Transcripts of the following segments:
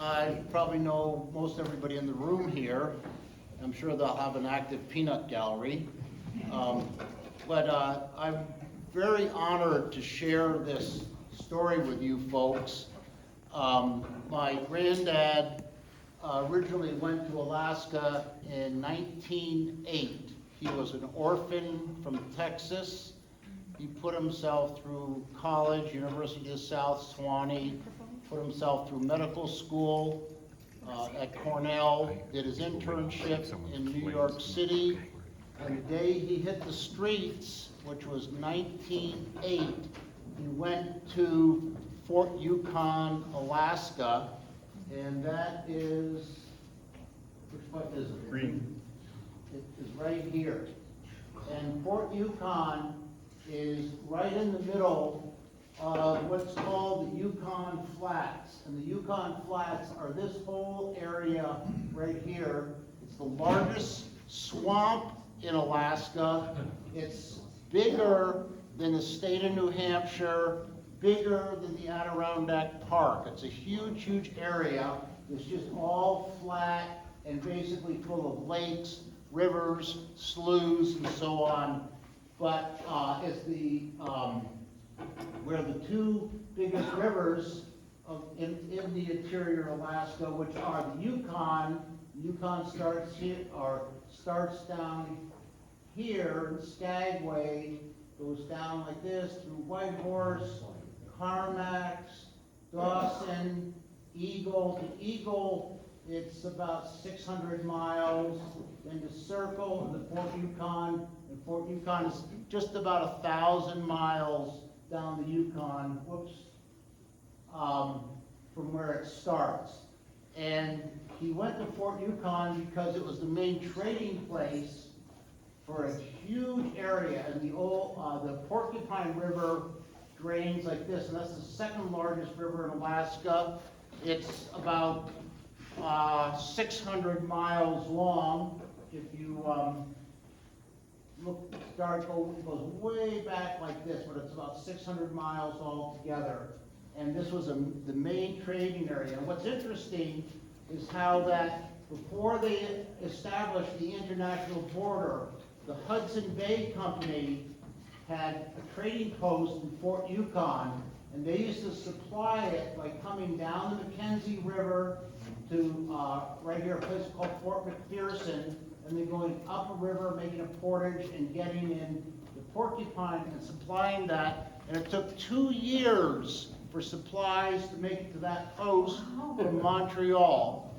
I probably know most everybody in the room here. I'm sure they'll have an active peanut gallery. But I'm very honored to share this story with you folks. My granddad originally went to Alaska in 1908. He was an orphan from Texas. He put himself through college, University of South Sewanee, put himself through medical school at Cornell, did his internship in New York City, and the day he hit the streets, which was 1908, he went to Fort Yukon, Alaska, and that is, which button is it? Green. It is right here. And Fort Yukon is right in the middle of what's called the Yukon Flats. And the Yukon Flats are this whole area right here. It's the largest swamp in Alaska. It's bigger than the state of New Hampshire, bigger than the Adirondack Park. It's a huge, huge area. It's just all flat and basically full of lakes, rivers, sloughs, and so on. But it's the where the two biggest rivers in the interior of Alaska, which are the Yukon. The Yukon starts here, or starts down here in Skagway, goes down like this through Whitehorse, Carmacks, Dawson, Eagle. To Eagle, it's about 600 miles. Then to Circle, and the Fort Yukon. And Fort Yukon is just about 1,000 miles down the Yukon, from where it starts. And he went to Fort Yukon because it was the main trading place for a huge area. And the Porcupine River drains like this, and that's the second largest river in Alaska. It's about 600 miles long. If you look, it goes way back like this, but it's about 600 miles altogether. And this was the main trading area. And what's interesting is how that before they established the international border, the Hudson Bay Company had a trading post in Fort Yukon, and they used to supply it by coming down the Mackenzie River to right here, a place called Fort McPherson, and then going up a river, making a portage, and getting in the Porcupine and supplying that. And it took 2 years for supplies to make it to that post from Montreal.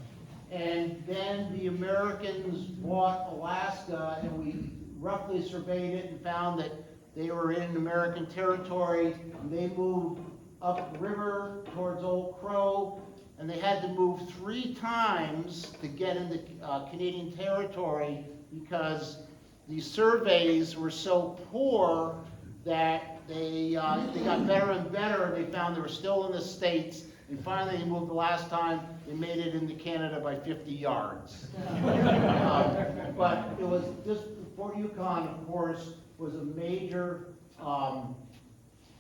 And then the Americans bought Alaska, and we roughly surveyed it and found that they were in American territory, and they moved up the river towards Old Crow, and they had to move 3 times to get into Canadian territory because the surveys were so poor that they got better and better. They found they were still in the States, and finally they moved the last time. They made it into Canada by 50 yards. But it was just, Fort Yukon, of course, was a major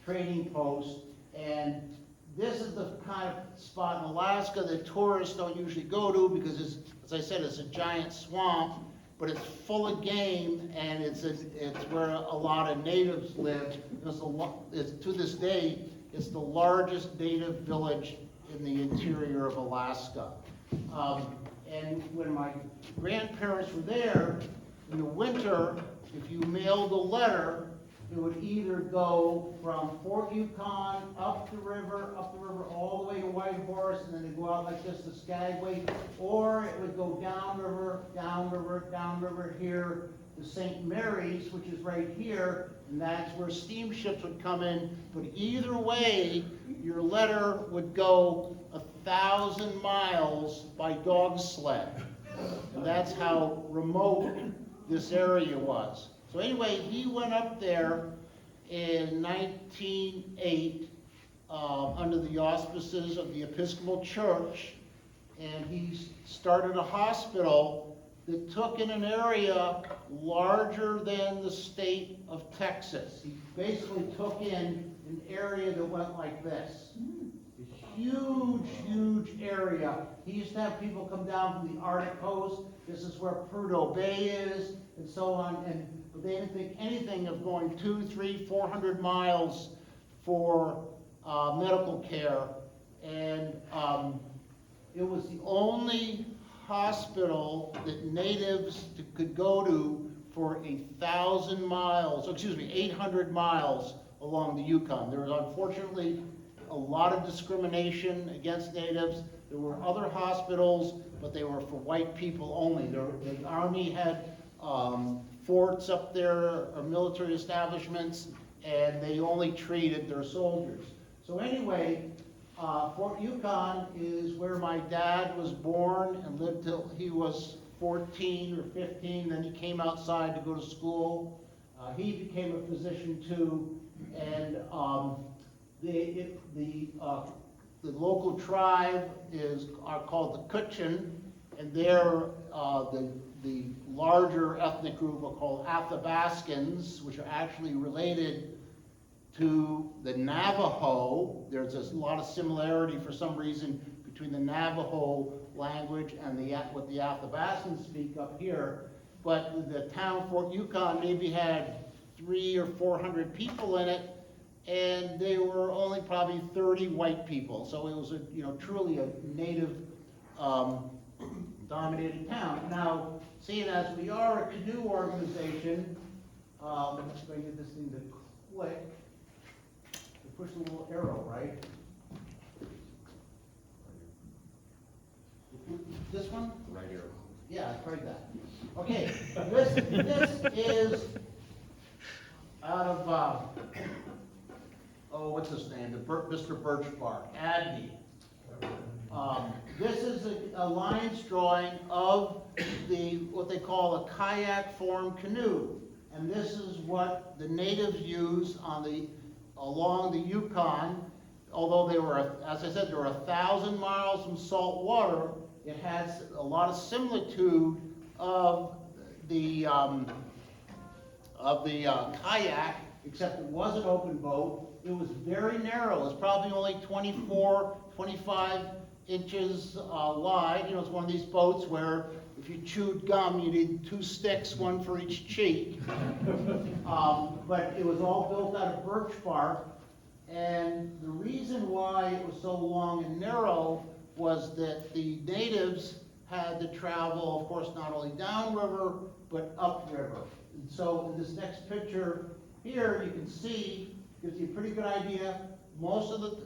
trading post, and this is the kind of spot in Alaska that tourists don't usually go to because, it's, as I said, it's a giant swamp, but it's full of game, and it's where a lot of natives live. To this day, it's the largest native village in the interior of Alaska. And when my grandparents were there, in the winter, if you mailed a letter, it would either go from Fort Yukon up the river all the way to Whitehorse, and then it'd go out like this to Skagway, or it would go downriver here to St. Mary's, which is right here, and that's where steamships would come in. But either way, your letter would go 1,000 miles by dog sled. And that's how remote this area was. So anyway, he went up there in 1908 under the auspices of the Episcopal Church, and he started a hospital that took in an area larger than the state of Texas. He basically took in an area that went like this. huge area. He used to have people come down from the Arctic coast. This is where Prudhoe Bay is, and so on. And they didn't think anything of going 200, 300, 400 miles for medical care. And it was the only hospital that natives could go to for 1,000 miles, excuse me, 800 miles along the Yukon. There was unfortunately a lot of discrimination against natives. There were other hospitals, but they were for white people only. The Army had forts up there, or military establishments, and they only treated their soldiers. So anyway, Fort Yukon is where my dad was born and lived till he was 14 or 15. Then he came outside to go to school. He became a physician too, and the local tribe are called the Kutchin, and they're the larger ethnic group are called Athabascans, which are actually related to the Navajo. There's a lot of similarity for some reason between the Navajo language and what the Athabascans speak up here. But the town Fort Yukon maybe had 300 or 400 people in it, and they were only probably 30 white people. So it was truly a native dominated town. Now, seeing as we are a canoe organization, let's try to get this thing to click. Push the little arrow, right? This one? Right here. Yeah, I tried that. Okay, this is out of, what's his name? Mr. Birchbark, Adney. This is a lines drawing of what they call a kayak form canoe. And this is what the natives use along the Yukon. Although they were, as I said, they were 1,000 miles from salt water, it has a lot of similitude of the kayak, except it was an open boat. It was very narrow. It was probably only 24, 25 inches wide. It's one of these boats where if you chewed gum, you need 2 sticks, one for each cheek. But it was all built out of birch bark. And the reason why it was so long and narrow was that the natives had to travel, of course, not only downriver, but upriver. And so in this next picture here, you can see, gives you a pretty good idea.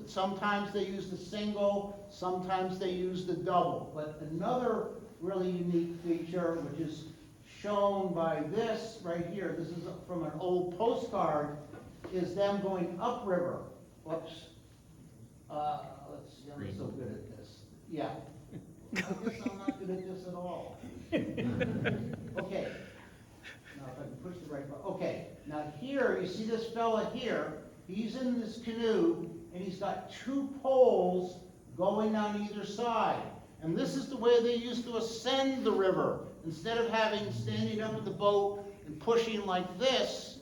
Sometimes they use the single, sometimes they use the double. But another really unique feature, which is shown by this right here, this is from an old postcard, is them going upriver. Whoops. Let's see, I'm so good at this. Yeah. I guess I'm not good at this at all. Okay. Now if I can push the right button. Okay. Now here, you see this fella here. He's in this canoe, and he's got 2 poles going on either side. And this is the way they used to ascend the river. Instead of standing up with the boat and pushing like this,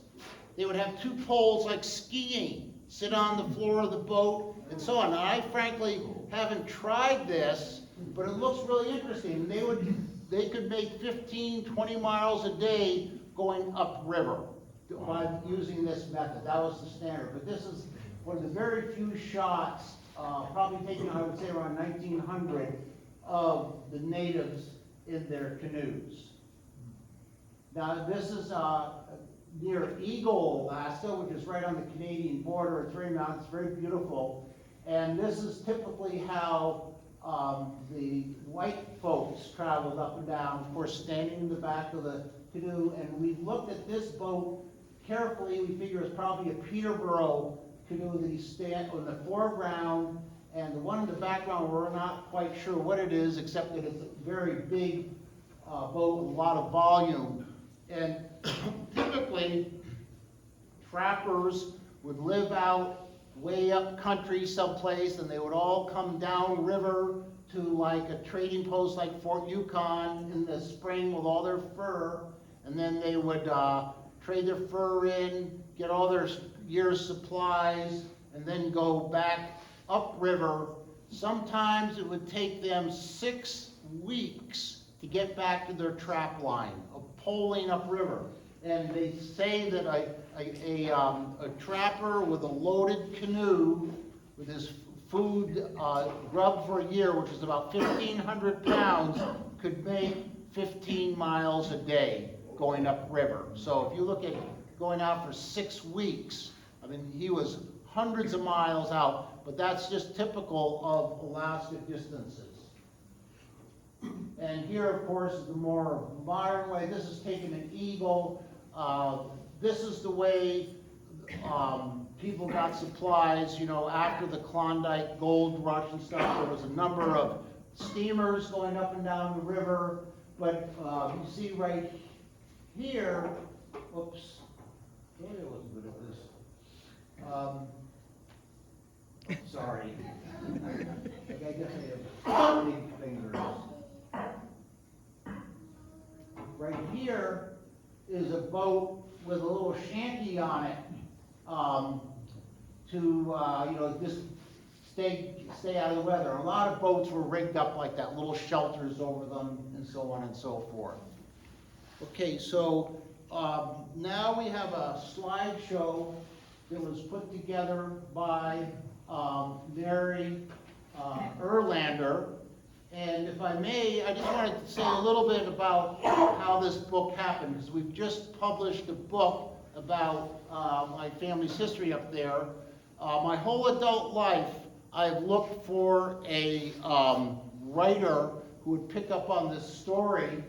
they would have 2 poles like skiing, sit on the floor of the boat, and so on. Now, I frankly haven't tried this, but it looks really interesting. They could make 15, 20 miles a day going upriver by using this method. That was the standard. But this is one of the very few shots, probably taken, I would say, around 1900, of the natives in their canoes. Now, this is near Eagle, Alaska, which is right on the Canadian border. It's very mountainous, it's very beautiful. And this is typically how the white folks traveled up and down, of course, standing in the back of the canoe. And we looked at this boat carefully. We figure it's probably a Peterborough canoe that he's standing in the foreground. And the one in the background, we're not quite sure what it is, except that it's a very big boat with a lot of volume. And typically, trappers would live out way up country someplace, and they would all come down river to like a trading post like Fort Yukon in the spring with all their fur, and then they would trade their fur in, get all their year's supplies, and then go back upriver Sometimes it would take them 6 weeks to get back to their trap line of poling upriver. And they say that a trapper with a loaded canoe with his food grubbed for a year, which is about 1,500 pounds, could make 15 miles a day going upriver. So if you look at going out for 6 weeks, I mean, he was hundreds of miles out, but that's just typical of Alaska distances. And here, of course, is the more modern way. This is taking an eagle. This is the way people got supplies, you know, after the Klondike gold rush and stuff. There was a number of steamers going up and down the river. But you see right here, whoops, maybe I wasn't good at this. Sorry. I guess I have big fingers. Right here is a boat with a little shanty on it to you know, just stay out of the weather. A lot of boats were rigged up like that, little shelters over them, and so on and so forth. Okay, so now we have a slideshow that was put together by Mary Erlander. And if I may, I just wanted to say a little bit about how this book happened, because we've just published a book about my family's history up there. My whole adult life, I've looked for a writer who would pick up on this story,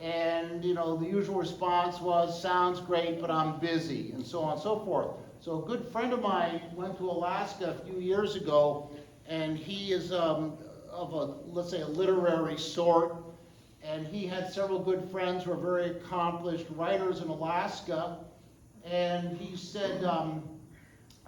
and you know, the usual response was, sounds great, but I'm busy, and so on and so forth. So a good friend of mine went to Alaska a few years ago, and he is of a, let's say, a literary sort, and he had several good friends who are very accomplished writers in Alaska, and he said,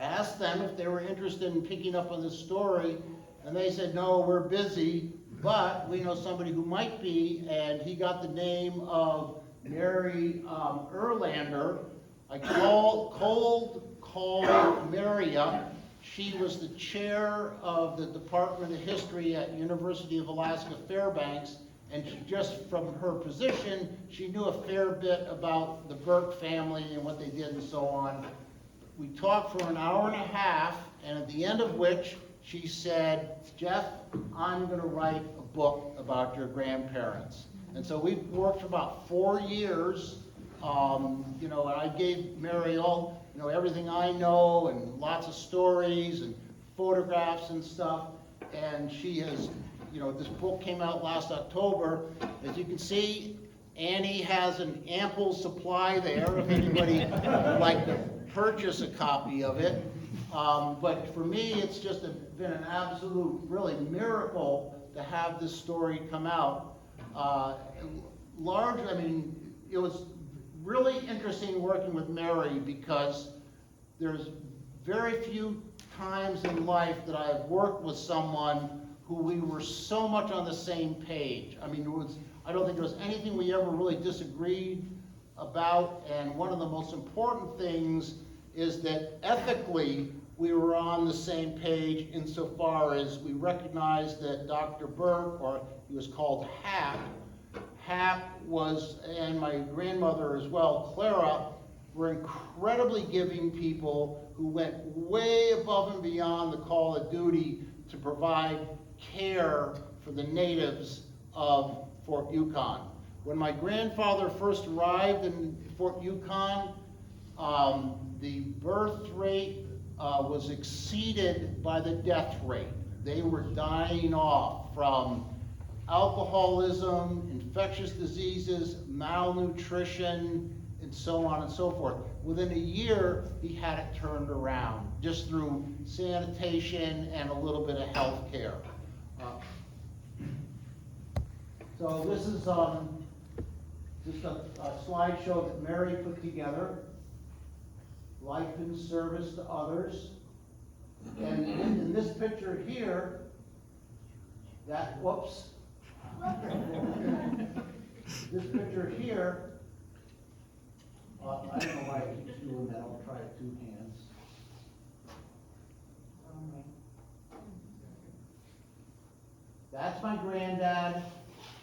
asked them if they were interested in picking up on this story, and they said, no, we're busy, but we know somebody who might be, and he got the name of Mary Erlander. I called Maria. She was the chair of the Department of History at University of Alaska Fairbanks, and she just from her position, she knew a fair bit about the Burke family and what they did and so on. We talked for an hour and a half, and at the end of which she said, Jeff, I'm going to write a book about your grandparents. And so we worked for about 4 years, you know, and I gave Mary all, you know, everything I know and lots of stories and photographs and stuff. And she has, you know, this book came out last October. As you can see, Annie has an ample supply there if anybody would like to purchase a copy of it. But for me, it's just been an absolute, really miracle to have this story come out. Largely, I mean, it was really interesting working with Mary because there's very few times in life that I've worked with someone who we were so much on the same page. I mean, I don't think there was anything we ever really disagreed about, and one of the most important things is that ethically we were on the same page insofar as we recognized that Dr. Burke, or he was called Hap was, and my grandmother as well, Clara, were incredibly giving people who went way above and beyond the call of duty to provide care for the natives of Fort Yukon. When my grandfather first arrived in Fort Yukon, the birth rate was exceeded by the death rate. They were dying off from alcoholism, infectious diseases, malnutrition, and so on and so forth. Within a year, he had it turned around just through sanitation and a little bit of health care. So this is just a slideshow that Mary put together. Life in service to others. And in this picture here, whoops. This picture here, I don't know why I keep doing that. I'll try it 2 hands. That's my granddad,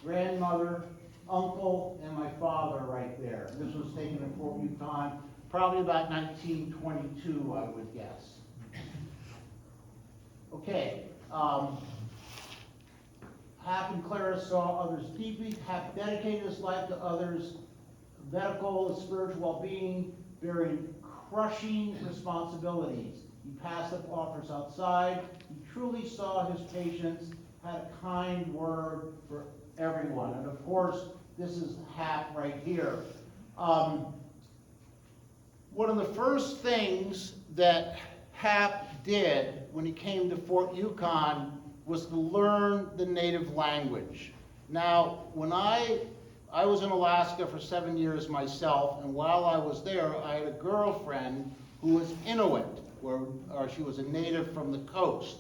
grandmother, uncle, and my father right there. This was taken in Fort Yukon, probably about 1922, I would guess. Okay, Hap and Clara saw others deeply. Hap dedicated his life to others' medical and spiritual well-being, bearing crushing responsibilities. He passed up offers outside. He truly saw his patients, had a kind word for everyone. And of course, this is Hap right here. One of the first things that Hap did when he came to Fort Yukon was to learn the native language. Now, when I was in Alaska for 7 years myself, and while I was there, I had a girlfriend who was Inuit, or she was a native from the coast.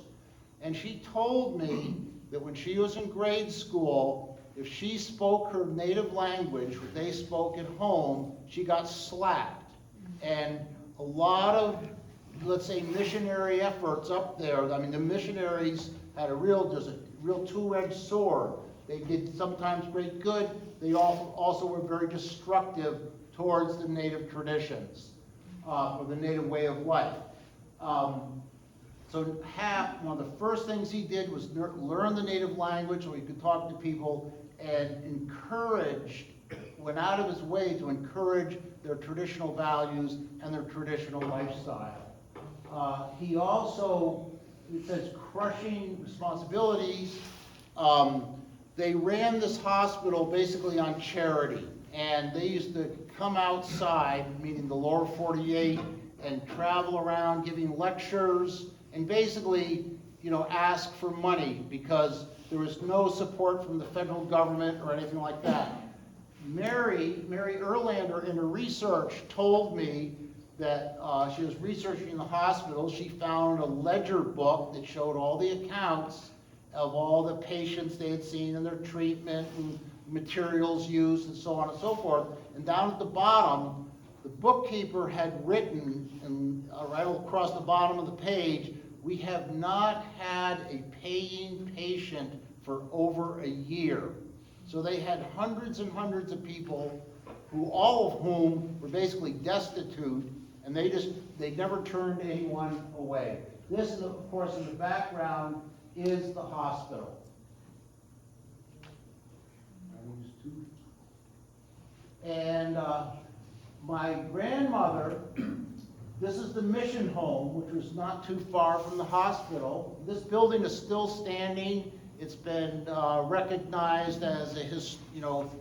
And she told me that when she was in grade school, if she spoke her native language, what they spoke at home, she got slapped. And a lot of, let's say, missionary efforts up there, I mean, the missionaries had just a real two-edged sword. They did sometimes great good. They also were very destructive towards the native traditions, or the native way of life. So Hap, one of the first things he did was learn the native language so he could talk to people, and went out of his way to encourage their traditional values and their traditional lifestyle. He also, it says, crushing responsibilities. They ran this hospital basically on charity, and they used to come outside, meaning the lower 48, and travel around giving lectures, and basically, ask for money because there was no support from the federal government or anything like that. Mary Erlander, in her research, told me that she was researching the hospital. She found a ledger book that showed all the accounts of all the patients they had seen and their treatment and materials used and so on and so forth. And down at the bottom, the bookkeeper had written, and right across the bottom of the page, we have not had a paying patient for over a year. So they had hundreds and hundreds of people, all of whom were basically destitute, and they never turned anyone away. This, of course, in the background is the hospital. And my grandmother, this is the mission home, which was not too far from the hospital. This building is still standing. It's been recognized as a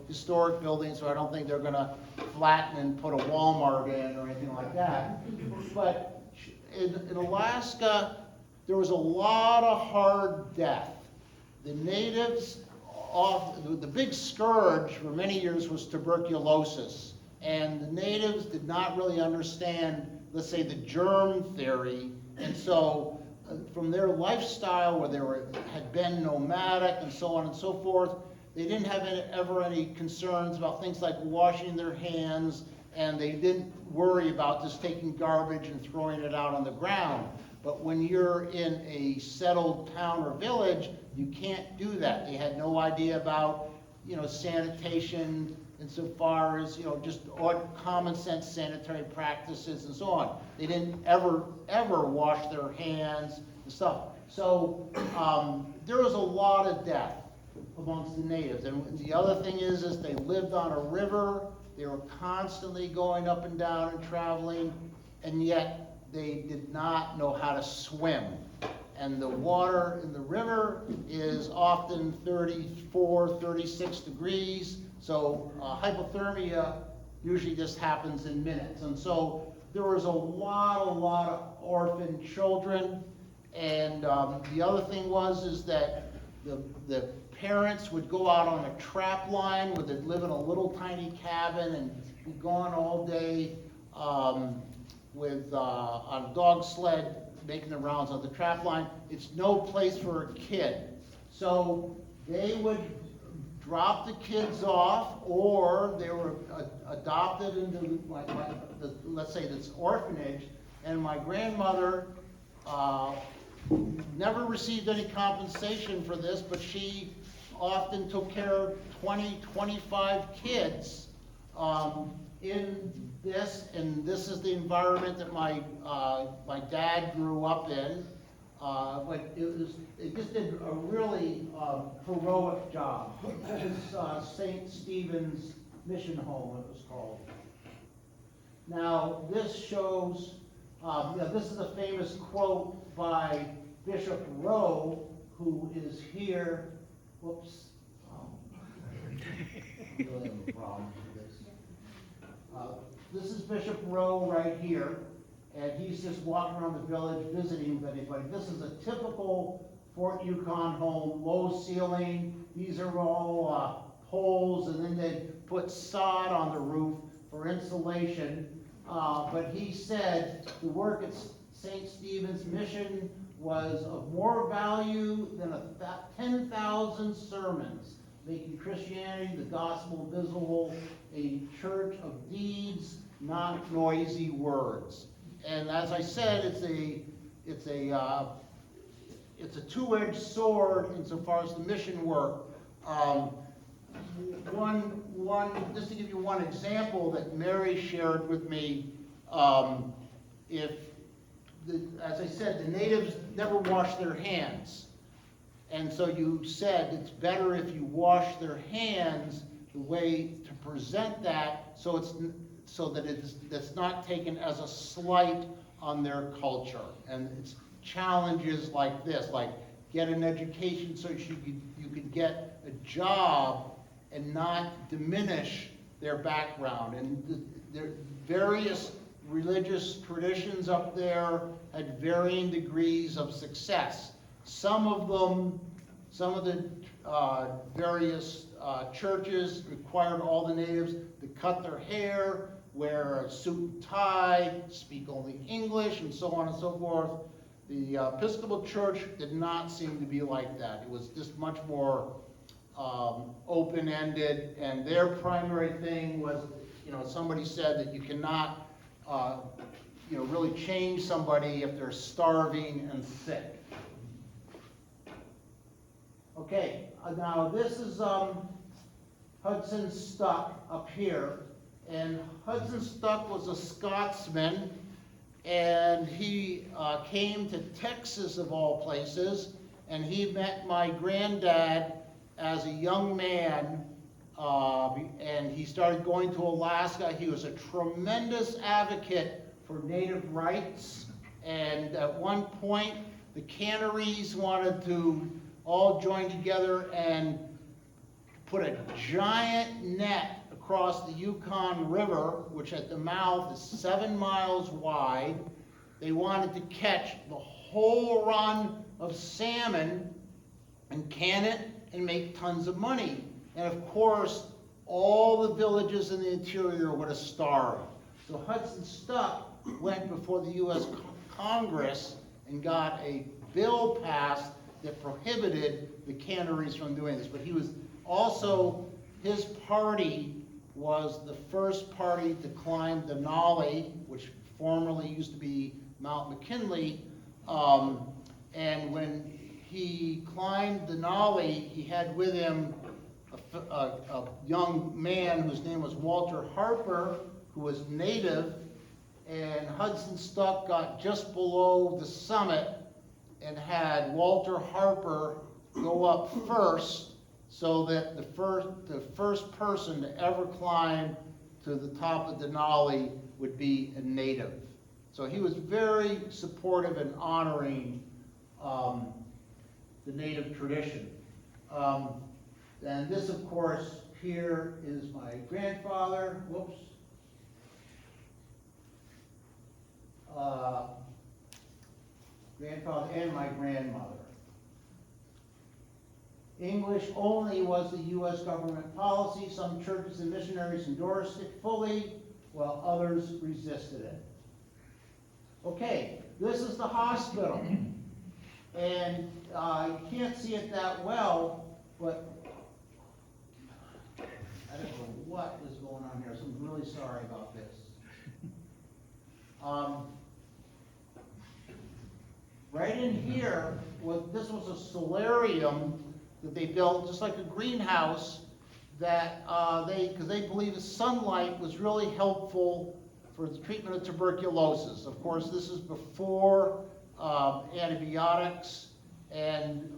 historic building, so I don't think they're going to flatten and put a Walmart in or anything like that. But in Alaska, there was a lot of hard death. The natives, the big scourge for many years was tuberculosis. And the natives did not really understand, let's say, the germ theory. And so from their lifestyle where they had been nomadic and so on and so forth, they didn't have ever any concerns about things like washing their hands, and they didn't worry about just taking garbage and throwing it out on the ground. But when you're in a settled town or village, you can't do that. They had no idea about, sanitation insofar as, just common sense sanitary practices and so on. They didn't ever wash their hands and stuff. So there was a lot of death amongst the natives. And the other thing is they lived on a river. They were constantly going up and down and traveling, and yet they did not know how to swim. And the water in the river is often 34, 36 degrees. So hypothermia usually just happens in minutes. And so there was a lot of orphan children. And the other thing is that the parents would go out on a trap line where they'd live in a little tiny cabin and be gone all day on a dog sled making the rounds on the trap line. It's no place for a kid. So they would drop the kids off, or they were adopted into, let's say, this orphanage. And my grandmother never received any compensation for this, but she often took care of 20, 25 kids in this, and this is the environment that my dad grew up in. But it just did a really heroic job. This St. Stephen's Mission Home, it was called. Now, this shows, this is a famous quote by Bishop Rowe, who is here. Whoops. Really have a problem with this. This is Bishop Rowe right here, and he's just walking around the village visiting with anybody. This is a typical Fort Yukon home, low ceiling. These are all poles, and then they put sod on the roof for insulation. But he said the work at St. Stephen's Mission was of more value than 10,000 sermons, making Christianity, the gospel, visible, a church of deeds, not noisy words. And as I said, it's a two-edged sword insofar as the mission work. Just to give you one example that Mary shared with me, as I said, the natives never wash their hands. And so you said it's better if you wash their hands, the way to present that, so that it's not taken as a slight on their culture. And it's challenges like this, like get an education so you could get a job and not diminish their background. And there various religious traditions up there had varying degrees of success. Some of the various churches required all the natives to cut their hair, wear a suit and tie, speak only English, and so on and so forth. The Episcopal Church did not seem to be like that. It was just much more open-ended, and their primary thing was, somebody said that you cannot really change somebody if they're starving and sick. Okay, now this is Hudson Stuck up here, and Hudson Stuck was a Scotsman, and he came to Texas of all places, and he met my granddad as a young man, and he started going to Alaska. He was a tremendous advocate for native rights, and at one point the canneries wanted to all join together and put a giant net across the Yukon River, which at the mouth is 7 miles wide. They wanted to catch the whole run of salmon and can it and make tons of money. And of course, all the villages in the interior would have starved. So Hudson Stuck went before the U.S. Congress and got a bill passed that prohibited the canneries from doing this. But he was also, his party was the first party to climb Denali, which formerly used to be Mount McKinley. And when he climbed Denali, he had with him a young man whose name was Walter Harper, who was native, and Hudson Stuck got just below the summit and had Walter Harper go up first, so that the first person to ever climb to the top of Denali would be a native. So he was very supportive and honoring the native tradition. And this, of course, here is my grandfather. Whoops. Grandfather and my grandmother. English only was the U.S. government policy. Some churches and missionaries endorsed it fully, while others resisted it. Okay, this is the hospital. And you can't see it that well, but I don't know what is going on here, so I'm really sorry about this. Right in here, this was a solarium that they built, just like a greenhouse, that because they believe the sunlight was really helpful for the treatment of tuberculosis. Of course, this is before antibiotics, and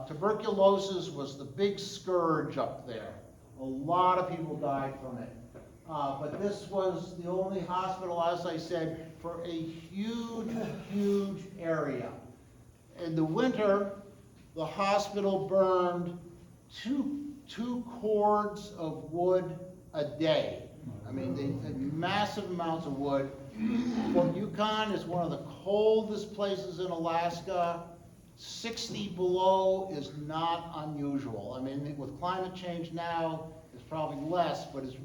tuberculosis was the big scourge up there. A lot of people died from it. But this was the only hospital, as I said, for a huge, huge area. In the winter, the hospital burned two cords of wood a day. I mean, they had massive amounts of wood. Fort Yukon is one of the coldest places in Alaska. 60 below is not unusual. I mean, with climate change now, it's probably less, but it's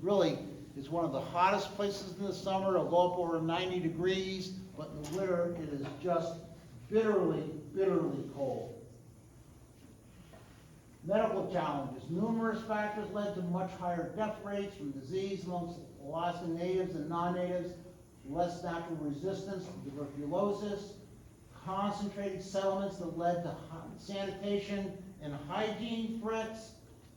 one of the hottest places in the summer. It'll go up over 90 degrees, but in the winter, it is just bitterly, bitterly cold. Medical challenges. Numerous factors led to much higher death rates from disease amongst Alaskan natives and non-natives, less natural resistance to tuberculosis, concentrated settlements that led to sanitation and hygiene threats,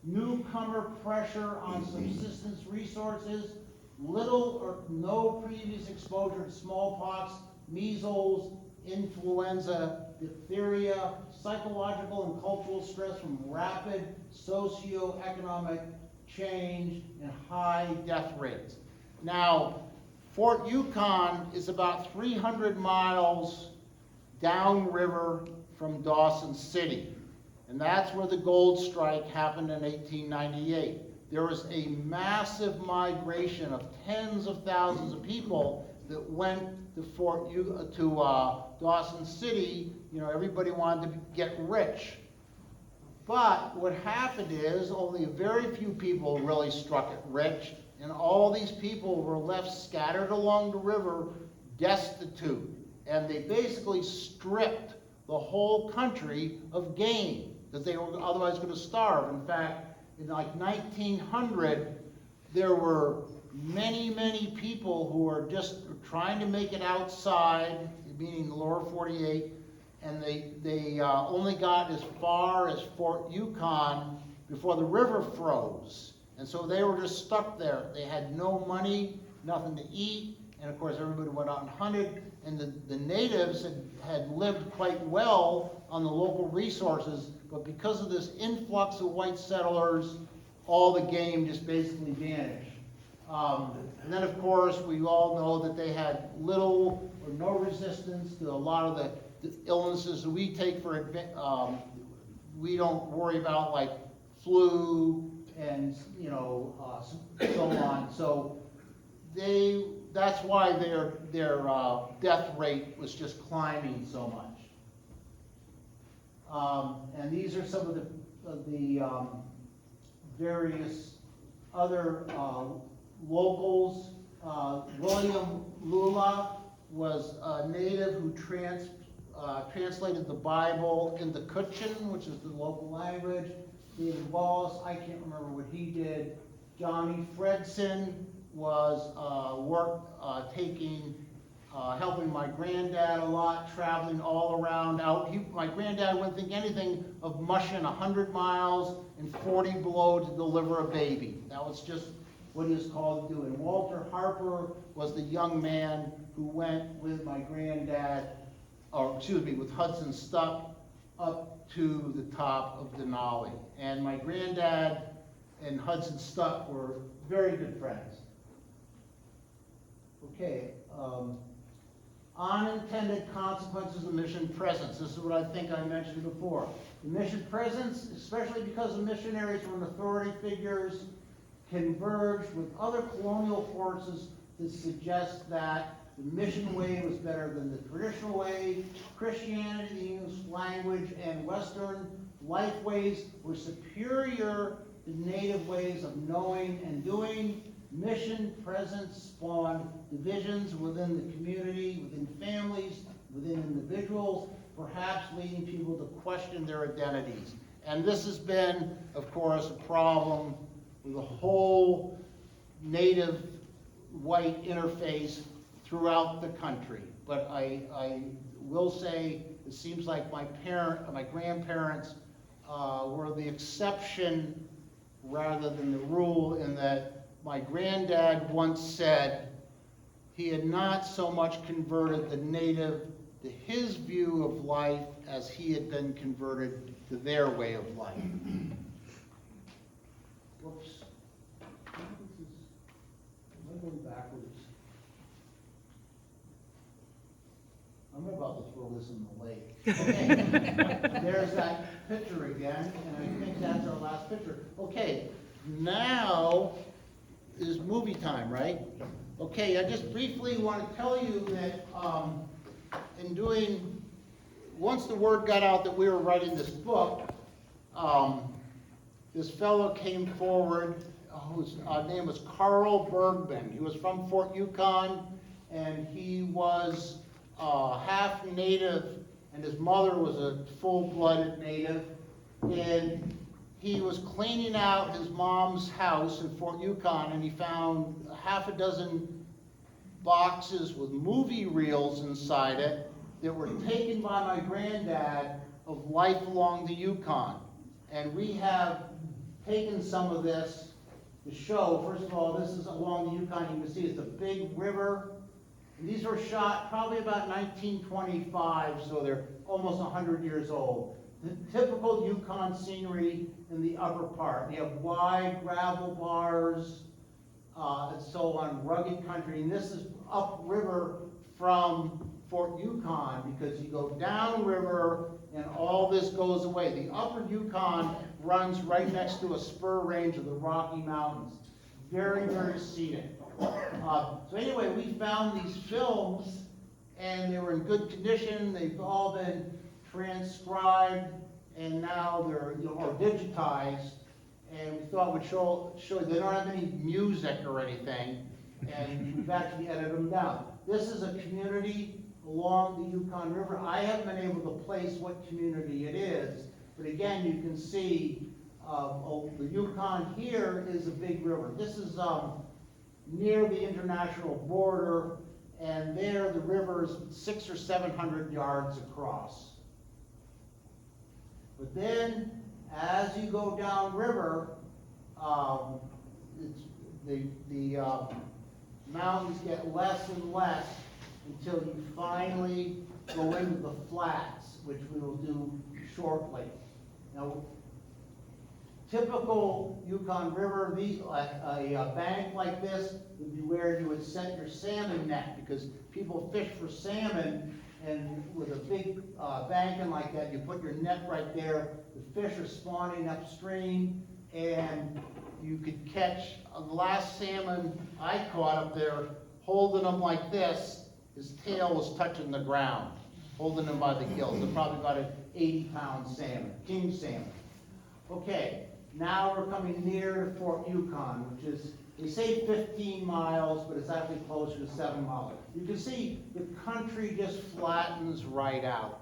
newcomer pressure on subsistence resources, little or no previous exposure to smallpox, measles, influenza, diphtheria, psychological and cultural stress from rapid socioeconomic change, and high death rates. Now, Fort Yukon is about 300 miles downriver from Dawson City. And that's where the gold strike happened in 1898. There was a massive migration of tens of thousands of people that went to Dawson City. You know, everybody wanted to get rich. But what happened is only very few people really struck it rich, and all these people were left scattered along the river, destitute. And they basically stripped the whole country of game, because they were otherwise going to starve. In fact, in like 1900, there were many, many people who were just trying to make it outside, meaning the lower 48, and they only got as far as Fort Yukon before the river froze. And so they were just stuck there. They had no money, nothing to eat, and of course everybody went out and hunted, and the natives had lived quite well on the local resources, but because of this influx of white settlers, all the game just basically vanished. And then, of course, we all know that they had little or no resistance to a lot of the illnesses that we take for we don't worry about, like flu and so on. So that's why their death rate was just climbing so much. And these are some of the various other locals. William Lula was a native who translated the Bible into Kutchin, which is the local language. David Wallace, I can't remember what he did. Johnny Fredson was helping my granddad a lot, traveling all around. My granddad wouldn't think anything of mushing 100 miles and 40 below to deliver a baby. That was just what he was called to do. And Walter Harper was the young man who went with my granddad, with Hudson Stuck up to the top of Denali. And my granddad and Hudson Stuck were very good friends. Okay, unintended consequences of mission presence. This is what I think I mentioned before. The mission presence, especially because the missionaries were authority figures, converged with other colonial forces to suggest that the mission way was better than the traditional way. Christianity, the English language, and Western life ways were superior to native ways of knowing and doing. Mission presence spawned divisions within the community, within families, within individuals, perhaps leading people to question their identities. And this has been, of course, a problem with the whole native white interface throughout the country. But I will say, it seems like my grandparents were the exception rather than the rule, in that my granddad once said he had not so much converted the native to his view of life as he had been converted to their way of life. Whoops. Am I going backwards? I'm about to throw this in the lake. Okay. There's that picture again, and I think that's our last picture. Okay, now is movie time, right? Okay, I just briefly want to tell you that once the word got out that we were writing this book, this fellow came forward whose name was Carl Bergman. He was from Fort Yukon, and he was half native, and his mother was a full-blooded native. And he was cleaning out his mom's house in Fort Yukon, and he found half a dozen boxes with movie reels inside it that were taken by my granddad of life along the Yukon. And we have taken some of this to show. First of all, this is along the Yukon. You can see it's a big river. And these were shot probably about 1925, so they're almost 100 years old. The typical Yukon scenery in the upper part. We have wide gravel bars and so on, rugged country. And this is upriver from Fort Yukon, because you go downriver and all this goes away. The upper Yukon runs right next to a spur range of the Rocky Mountains. Very, very scenic. So anyway, we found these films, and they were in good condition. They've all been transcribed, and now they're or digitized. And we thought we'd show you. They don't have any music or anything, and we've actually edited them down. This is a community along the Yukon River. I haven't been able to place what community it is, but again, you can see the Yukon here is a big river. This is near the international border, and there the river is 600 or 700 yards across. But then, as you go downriver, the mountains get less and less until you finally go into the flats, which we will do shortly. Now, typical Yukon River, a bank like this would be where you would set your salmon net, because people fish for salmon, and with a big banking like that, you put your net right there. The fish are spawning upstream, and you could catch the last salmon I caught up there, holding them like this. His tail was touching the ground, holding him by the gills. They're probably about an 80-pound salmon, king salmon. Okay, now we're coming near to Fort Yukon, which is, they say 15 miles, but it's actually closer to 7 miles. You can see the country just flattens right out.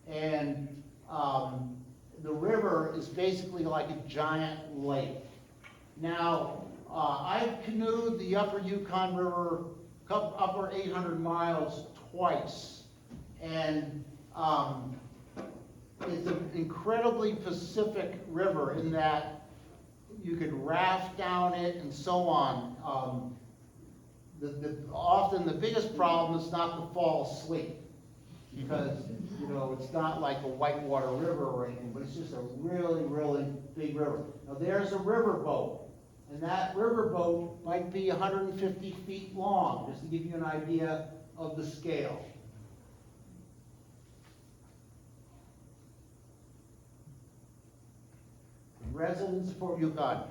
And the river is basically like a giant lake. Now, I've canoed the upper Yukon River, upper 800 miles twice. And it's an incredibly Pacific river in that you could raft down it and so on. Often the biggest problem is not to fall asleep, because it's not like a whitewater river or anything, but it's just a really, really big river. Now there's a riverboat, and that riverboat might be 150 feet long, just to give you an idea of the scale. Residents of Fort Yukon.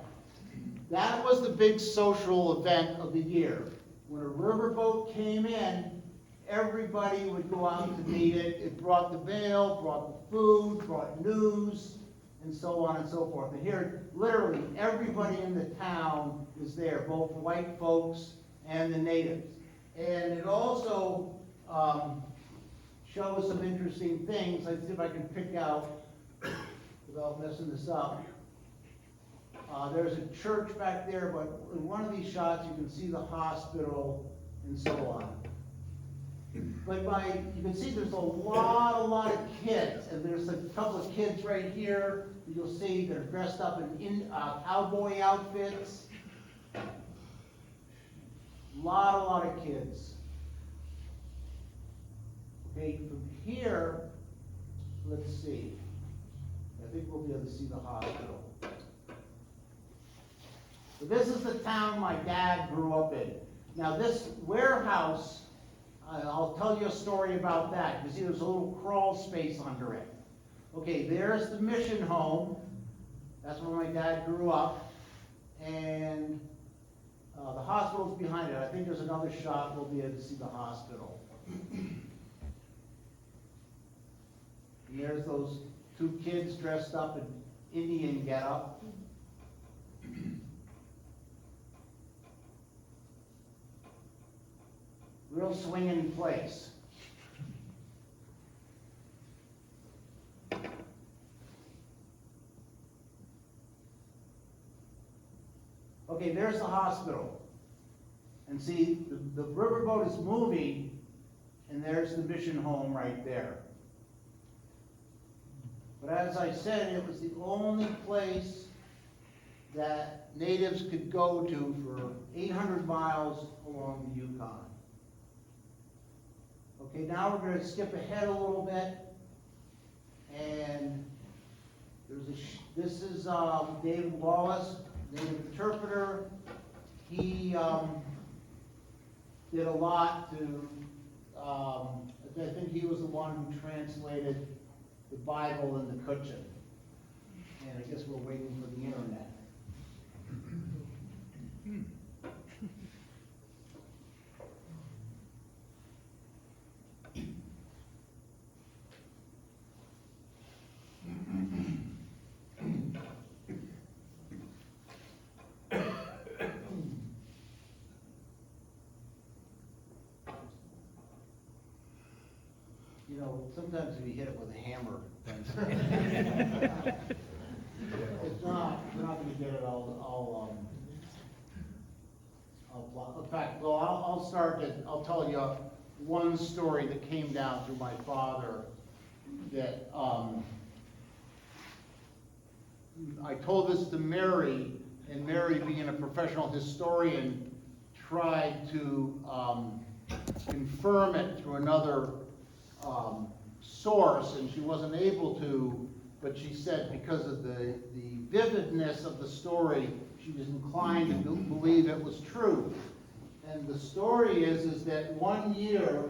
That was the big social event of the year. When a riverboat came in, everybody would go out to meet it. It brought the mail, brought the food, brought news, and so on and so forth. And here, literally, everybody in the town is there, both white folks and the natives. And it also shows some interesting things. Let's see if I can pick out, without messing this up. There's a church back there, but in one of these shots you can see the hospital and so on. But you can see there's a lot lot of kids, and there's a couple of kids right here. You'll see they're dressed up in cowboy outfits. Lot of kids. Okay, from here, let's see. I think we'll be able to see the hospital. So this is the town my dad grew up in. Now this warehouse, I'll tell you a story about that. You see there's a little crawl space under it. Okay, there's the mission home. That's where my dad grew up. And the hospital's behind it. I think there's another shot we'll be able to see the hospital. And there's those two kids dressed up in Indian getup. Real swinging place. Okay, there's the hospital. And see, the riverboat is moving, and there's the mission home right there. But as I said, it was the only place that natives could go to for 800 miles along the Yukon. Okay, now we're going to skip ahead a little bit, and this is David Wallace, native interpreter. He did a lot to, I think he was the one who translated the Bible and the Kutchin. And I guess we're waiting for the internet. You know, sometimes if you hit it with a hammer, it's not, we're not going to get it all in fact, well, I'll tell you one story that came down through my father that I told this to Mary, and Mary, being a professional historian, tried to confirm it through another source, and she wasn't able to, but she said because of the vividness of the story, she was inclined to believe it was true. And the story is that one year,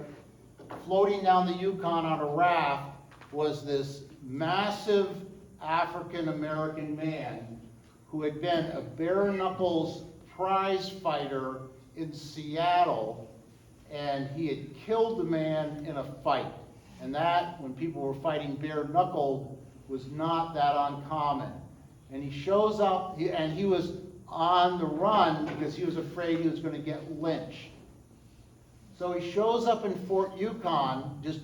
floating down the Yukon on a raft, was this massive African-American man who had been a bare knuckles prize fighter in Seattle, and he had killed the man in a fight. And that, when people were fighting bare knuckled, was not that uncommon. And he shows up, and he was on the run because he was afraid he was going to get lynched. So he shows up in Fort Yukon, just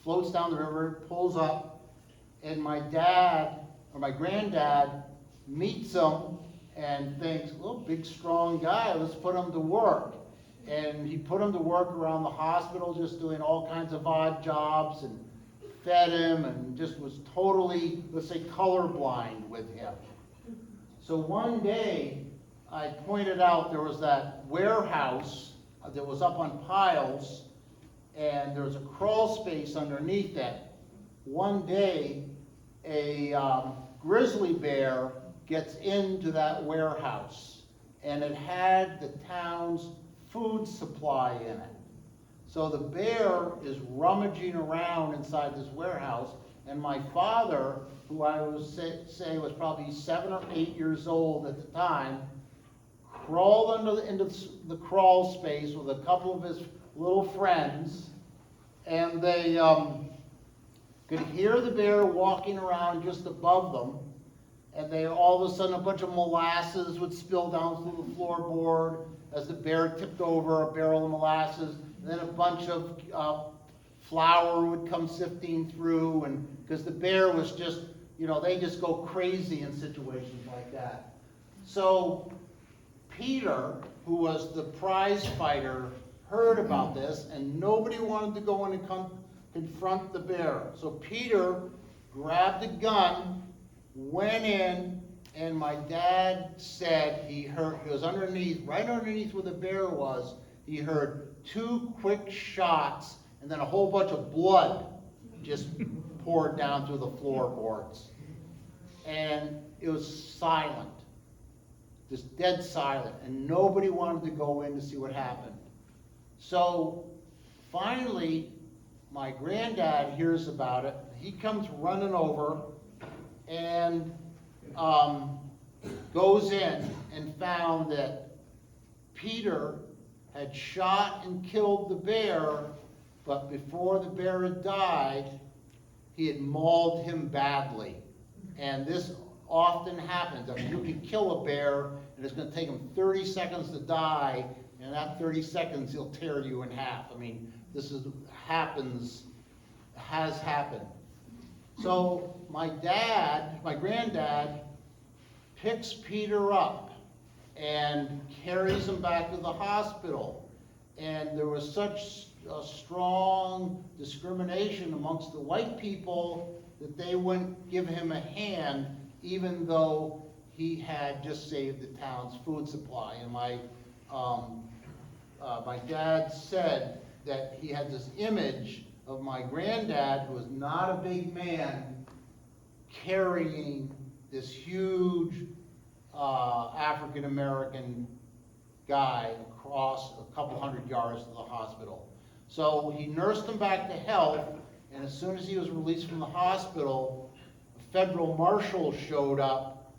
floats down the river, pulls up, and my dad, or my granddad, meets him and thinks, oh, big strong guy, let's put him to work. And he put him to work around the hospital, just doing all kinds of odd jobs, and fed him, and just was totally, let's say, colorblind with him. So one day, I pointed out there was that warehouse that was up on piles, and there was a crawl space underneath it. One day, a grizzly bear gets into that warehouse, and it had the town's food supply in it. So the bear is rummaging around inside this warehouse, and my father, who I would say was probably 7 or 8 years old at the time, crawled into the crawl space with a couple of his little friends, and they could hear the bear walking around just above them, and they all of a sudden a bunch of molasses would spill down through the floorboard as the bear tipped over a barrel of molasses, and then a bunch of flour would come sifting through, and because the bear was just, you know, they just go crazy in situations like that. So Peter, who was the prize fighter, heard about this, and nobody wanted to go in and confront the bear. So Peter grabbed a gun, went in, and my dad said he heard, he was underneath, right underneath where the bear was, he heard 2 quick shots, and then a whole bunch of blood just poured down through the floorboards. And it was silent, just dead silent, and nobody wanted to go in to see what happened. So finally, my granddad hears about it. He comes running over and goes in and found that Peter had shot and killed the bear, but before the bear had died, he had mauled him badly. And this often happens. I mean, you can kill a bear, and it's going to take him 30 seconds to die, and in that 30 seconds, he'll tear you in half. I mean, this has happened. So my granddad, picks Peter up and carries him back to the hospital. And there was such a strong discrimination amongst the white people that they wouldn't give him a hand, even though he had just saved the town's food supply. And my dad said that he had this image of my granddad, who was not a big man, carrying this huge African-American guy across a couple hundred yards to the hospital. So he nursed him back to health, and as soon as he was released from the hospital, a federal marshal showed up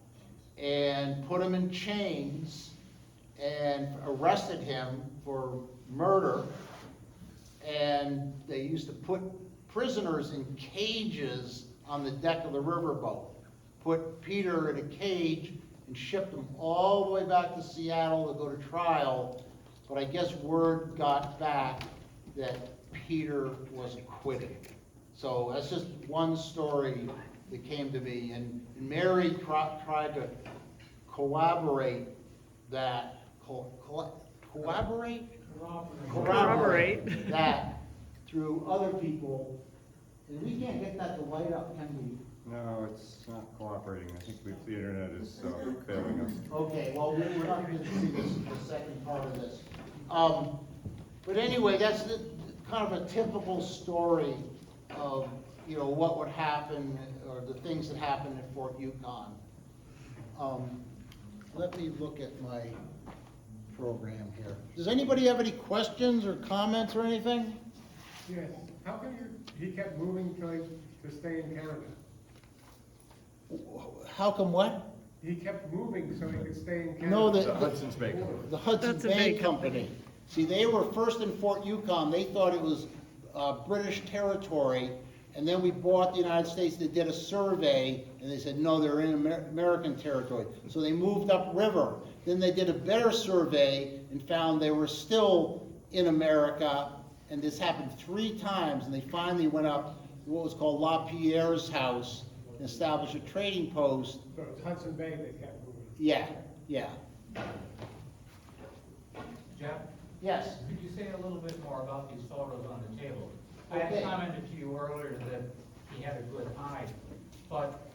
and put him in chains and arrested him for murder. And they used to put prisoners in cages on the deck of the riverboat. Put Peter in a cage and shipped him all the way back to Seattle to go to trial. But I guess word got back that Peter was acquitted. So that's just one story that came to me. And Mary tried to corroborate that. Corroborate that through other people. And we can't get that to light up, can we? No, it's not cooperating. I think the internet is failing us. Okay, well, we're not going to see the second part of this. But anyway, that's kind of a typical story of, you know, what would happen, or the things that happened at Fort Yukon. Let me look at my program here. Does anybody have any questions or comments or anything? Yes. How come he kept moving to stay in Canada? How come what? He kept moving so he could stay in Canada. No, The Hudson's Bay Company. The Hudson's Bay Company. See, they were first in Fort Yukon. They thought it was British territory, and then we bought the United States. They did a survey, and they said, no, they're in American territory. So they moved upriver. Then they did a better survey and found they were still in America, and this happened 3 times, and they finally went up to what was called LaPierre's house and established a trading post. So it's Hudson Bay they kept moving. Yeah, yeah. Jeff, Yes. could you say a little bit more about these photos on the table? I Okay. had commented to you earlier that he had a good eye, but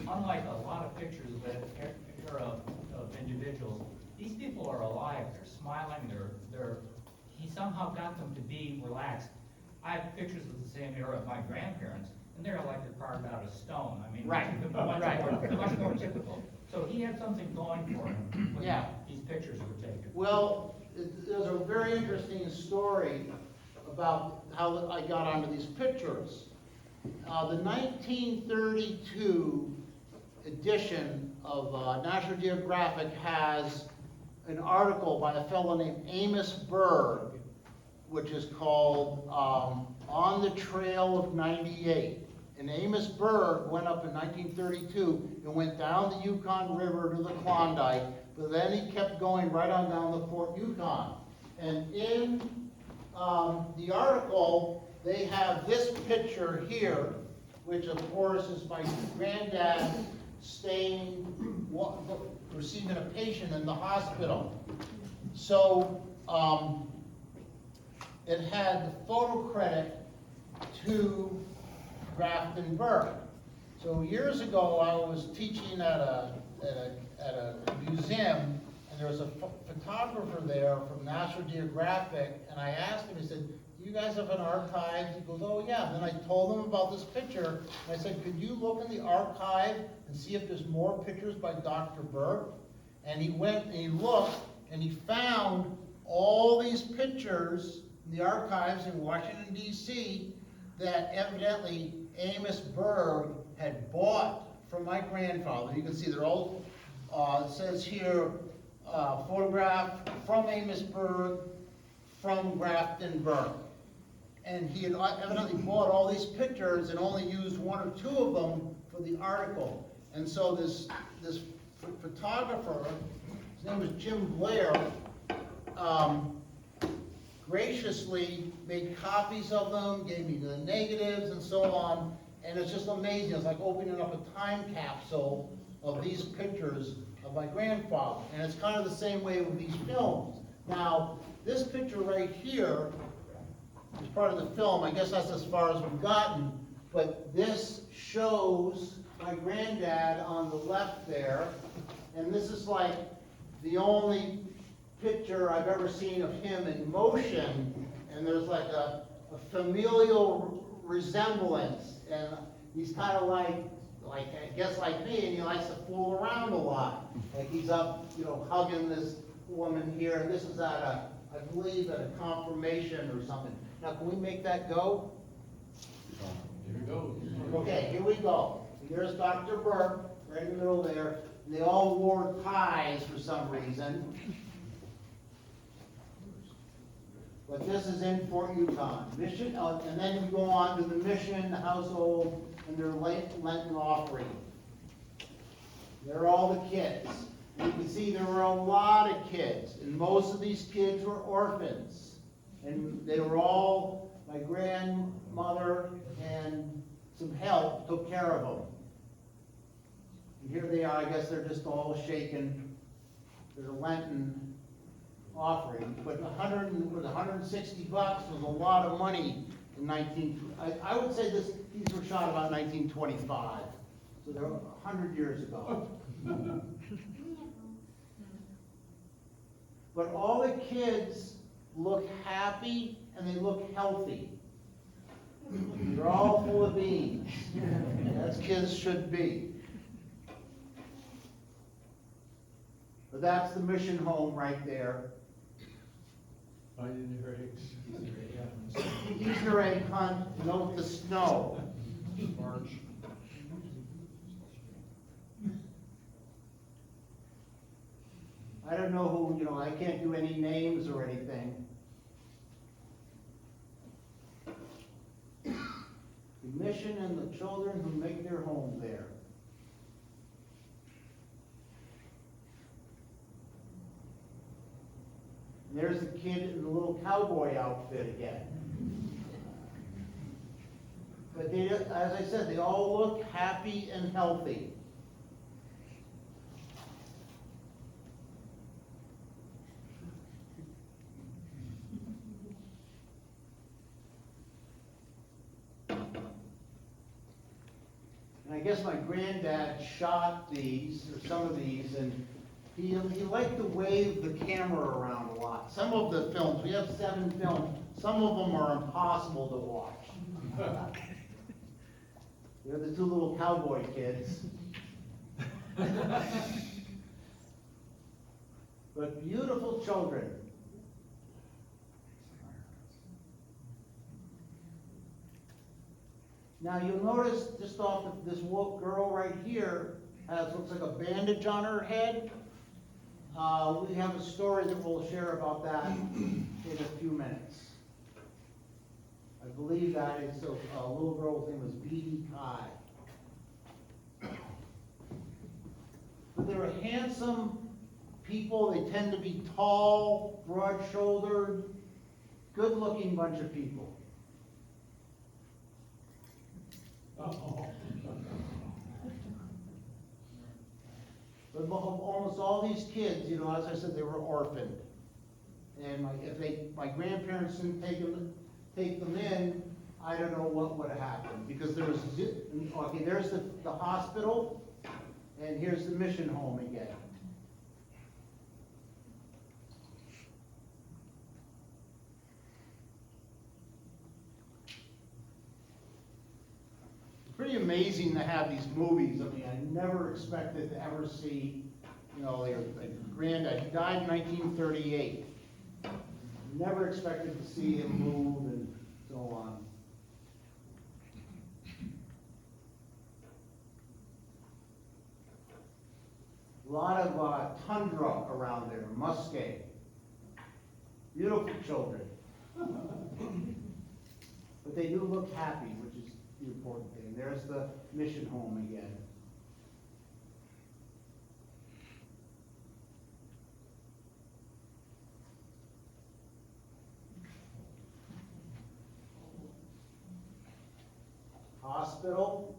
unlike a lot of pictures that are of individuals, these people are alive, they're smiling, he somehow got them to be relaxed. I have pictures of the same era of my grandparents, and they're like they're carved out of stone. I mean, Right. much more typical. So he had something going for him when Yeah. these pictures were taken. Well, there's a very interesting story about how I got onto these pictures. The 1932 edition of National Geographic has an article by a fellow named Amos Burke, which is called On the Trail of 98. And Amos Burke went up in 1932 and went down the Yukon River to the Klondike, but then he kept going right on down the Fort Yukon. And in the article, they have this picture here, which of course is my granddad receiving a patient in the hospital. So it had the photo credit to Grafton Burke. So years ago, I was teaching at a museum, and there was a photographer there from National Geographic, and I asked him, I said, "Do you guys have an archive?" He goes, "Oh yeah." And then I told him about this picture, and I said, "Could you look in the archive and see if there's more pictures by Dr. Burke?" And he went and he looked, and he found all these pictures in the archives in Washington, D.C. that evidently Amos Burke had bought from my grandfather. You can see they're all, it says here, photograph from Amos Burke, from Grafton Burke. And he had evidently bought all these pictures and only used one or two of them for the article. And so this photographer, his name was Jim Blair, graciously made copies of them, gave me the negatives and so on, and it's just amazing. It's like opening up a time capsule of these pictures of my grandfather, and it's kind of the same way with these films. Now, this picture right here is part of the film. I guess that's as far as we've gotten, but this shows my granddad on the left there, and this is like the only picture I've ever seen of him in motion, and there's like a familial resemblance, and he's kind of like I guess like me, and he likes to fool around a lot. Like he's up, hugging this woman here, and this is at I believe at a confirmation or something. Now, can we make that go? Here we go. Okay, here we go. Here's Dr. Burke, right in the middle there. They all wore ties for some reason. But this is in Fort Yukon. Mission, and then we go on to the mission, the household, and their Lenten offering. They're all the kids. You can see there were a lot of kids, and most of these kids were orphans. And they were all, my grandmother and some help took care of them. And here they are, I guess they're just all shaken. Their Lenten offering. But $160 was a lot of money in I would say these were shot about 1925. So they're 100 years ago. But all the kids look happy and they look healthy. They're all full of beans, as kids should be. But that's the mission home right there. Finding your eggs. Easter egg hunt, note the snow. March. I don't know who, I can't do any names or anything. The mission and the children who make their home there. And there's the kid in the little cowboy outfit again. But they, as I said, they all look happy and healthy. And I guess my granddad shot these, or some of these, and he liked to wave the camera around a lot. Some of the films, we have 7 films, some of them are impossible to watch. They're the 2 little cowboy kids. But beautiful children. Now you'll notice just off of this girl right here looks like a bandage on her head. We have a story that we'll share about that in a few minutes. I believe that is a little girl's name was B.D. Kai. But they're handsome people. They tend to be tall, broad-shouldered, good-looking bunch of people. But almost all these kids, as I said, they were orphaned. And my grandparents didn't take them in, I don't know what would have happened, because there was, okay, there's the hospital, and here's the mission home again. Pretty amazing to have these movies. I mean, I never expected to ever see, you know, like granddad, he died in 1938. Never expected to see him move and so on. A lot of tundra around there, muskeg. Beautiful children. But they do look happy, which is the important thing. There's the mission home again. Hospital.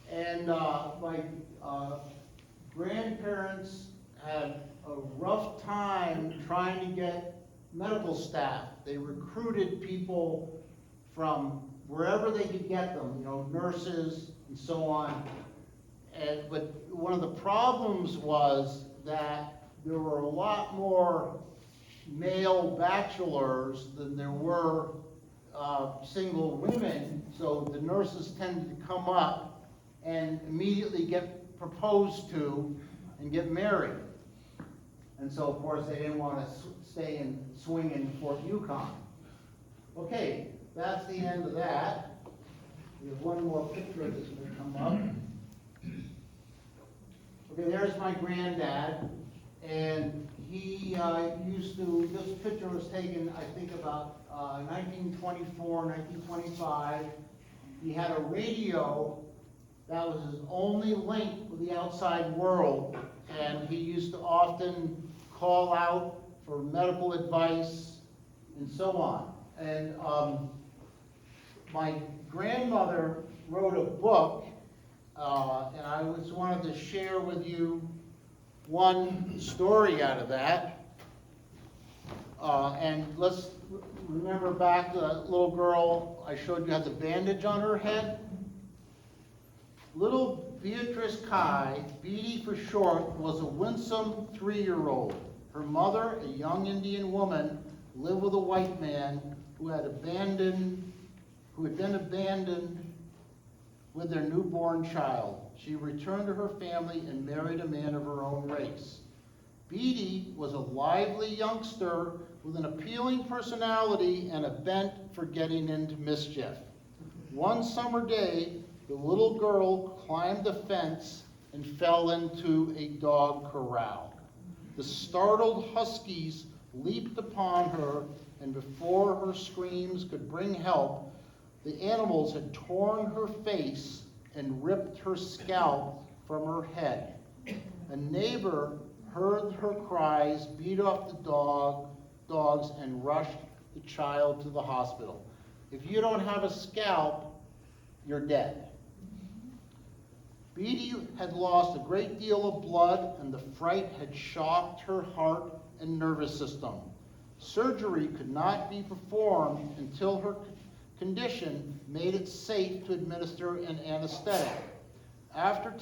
And my grandparents had a rough time trying to get medical staff. They recruited people from wherever they could get them, you know, nurses and so on. But one of the problems was that there were a lot more male bachelors than there were single women, so the nurses tended to come up and immediately get proposed to and get married. And so, of course, they didn't want to stay and swing in Fort Yukon. Okay, that's the end of that. We have one more picture that's going to come up. Okay, there's my granddad, and he used to, this picture was taken, I think, about 1924, 1925. He had a radio that was his only link with the outside world, and he used to often call out for medical advice and so on. And my grandmother wrote a book, and I just wanted to share with you one story out of that. And let's remember back to that little girl I showed you had the bandage on her head. Little Beatrice Kai, Beatty for short, was a winsome 3-year-old. Her mother, a young Indian woman, lived with a white man who had been abandoned with their newborn child. She returned to her family and married a man of her own race. Beatty was a lively youngster with an appealing personality and a bent for getting into mischief. One summer day, the little girl climbed the fence and fell into a dog corral. The startled huskies leaped upon her, and before her screams could bring help, the animals had torn her face and ripped her scalp from her head. A neighbor heard her cries, beat off the dogs, and rushed the child to the hospital. If you don't have a scalp, you're dead. Beatty had lost a great deal of blood, and the fright had shocked her heart and nervous system. Surgery could not be performed until her condition made it safe to administer an anesthetic. After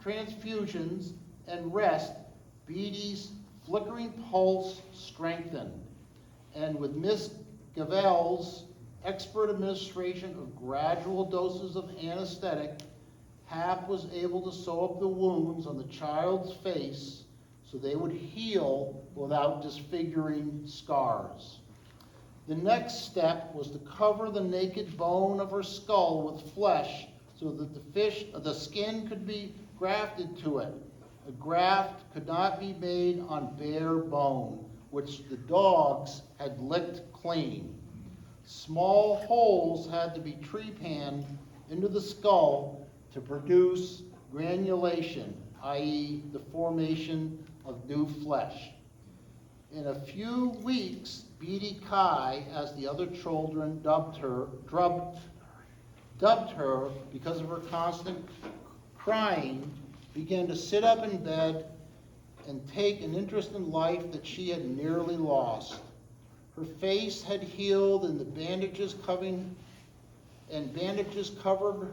transfusions and rest, Beatty's flickering pulse strengthened, and with Miss Gavel's expert administration of gradual doses of anesthetic, Hap was able to sew up the wounds on the child's face so they would heal without disfiguring scars. The next step was to cover the naked bone of her skull with flesh so that the skin could be grafted to it. A graft could not be made on bare bone, which the dogs had licked clean. Small holes had to be trepanned into the skull to produce granulation, i.e. the formation of new flesh. In a few weeks, Beady Kai, as the other children dubbed her because of her constant crying, began to sit up in bed and take an interest in life that she had nearly lost. Her face had healed, and bandages covered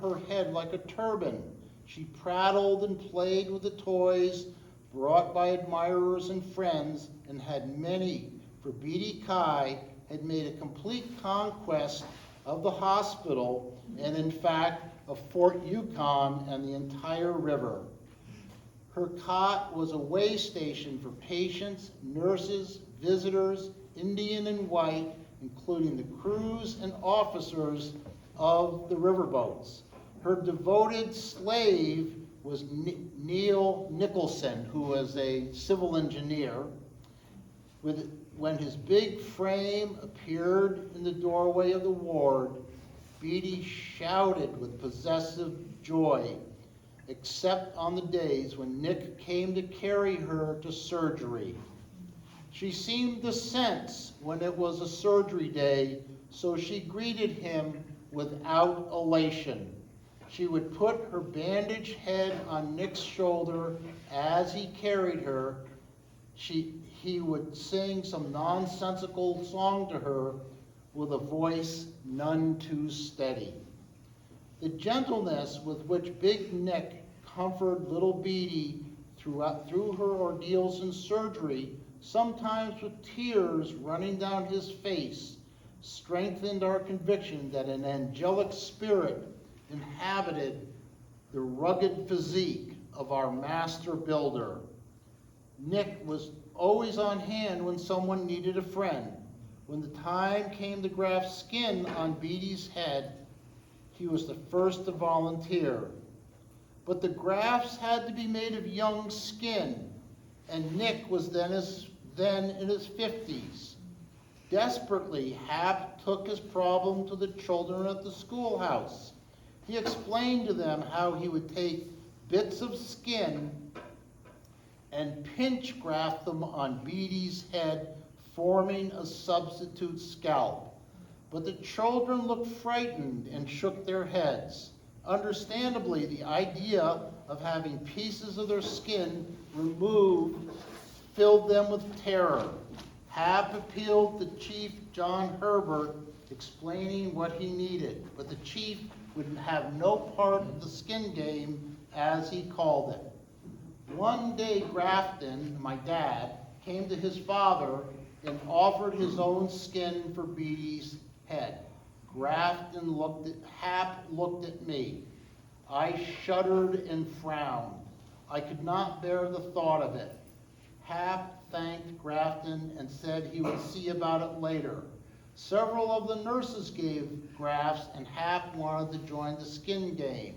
her head like a turban. She prattled and played with the toys brought by admirers and friends, and had many, for Beady Kai had made a complete conquest of the hospital, and in fact of Fort Yukon and the entire river. Her cot was a way station for patients, nurses, visitors, Indian and white, including the crews and officers of the riverboats. Her devoted slave was Neil Nicholson, who was a civil engineer. When his big frame appeared in the doorway of the ward, Beady shouted with possessive joy, except on the days when Nick came to carry her to surgery. She seemed to sense when it was a surgery day, so she greeted him without elation. She would put her bandaged head on Nick's shoulder as he carried her. He would sing some nonsensical song to her with a voice none too steady. The gentleness with which Big Nick comforted little Beady through her ordeals in surgery, sometimes with tears running down his face, strengthened our conviction that an angelic spirit inhabited the rugged physique of our master builder. Nick was always on hand when someone needed a friend. When the time came to graft skin on Beady's head, he was the first to volunteer. But the grafts had to be made of young skin, and Nick was then in his 50s. Desperately, Hap took his problem to the children at the schoolhouse. He explained to them how he would take bits of skin and pinch graft them on Beady's head, forming a substitute scalp. But the children looked frightened and shook their heads. Understandably, the idea of having pieces of their skin removed filled them with terror. Hap appealed to Chief John Herbert, explaining what he needed, but the chief would have no part of the skin game, as he called it. One day, Grafton, my dad, came to his father and offered his own skin for Beady's head. Hap looked at me. I shuddered and frowned. I could not bear the thought of it. Hap thanked Grafton and said he would see about it later. Several of the nurses gave grafts, and Hap wanted to join the skin game.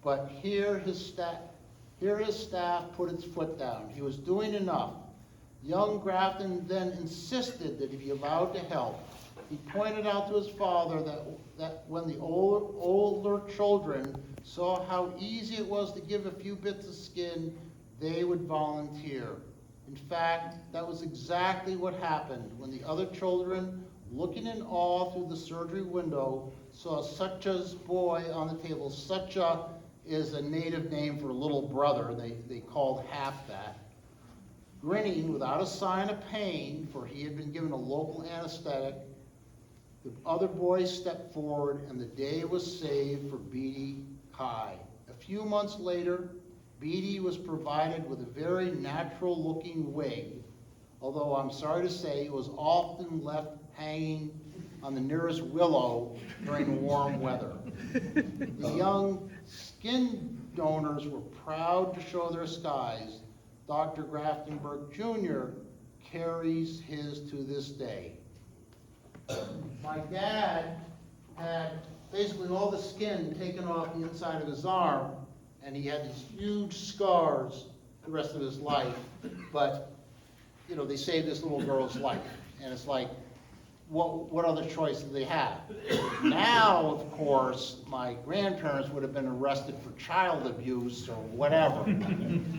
But here his staff put its foot down. He was doing enough. Young Grafton then insisted that he be allowed to help. He pointed out to his father that when the older children saw how easy it was to give a few bits of skin, they would volunteer. In fact, that was exactly what happened when the other children, looking in awe through the surgery window, saw Sucha's boy on the table. Sucha is a native name for little brother. They called Hap that. Grinning without a sign of pain, for he had been given a local anesthetic, the other boys stepped forward, and the day was saved for Beady Kai. A few months later, Beady was provided with a very natural-looking wig, although I'm sorry to say it was often left hanging on the nearest willow during warm weather. The young skin donors were proud to show their skies. Dr. Grafton Burke Jr. carries his to this day. My dad had basically all the skin taken off the inside of his arm, and he had these huge scars the rest of his life. But, they saved this little girl's life. And it's like, what other choice do they have? Now, of course, my grandparents would have been arrested for child abuse or whatever.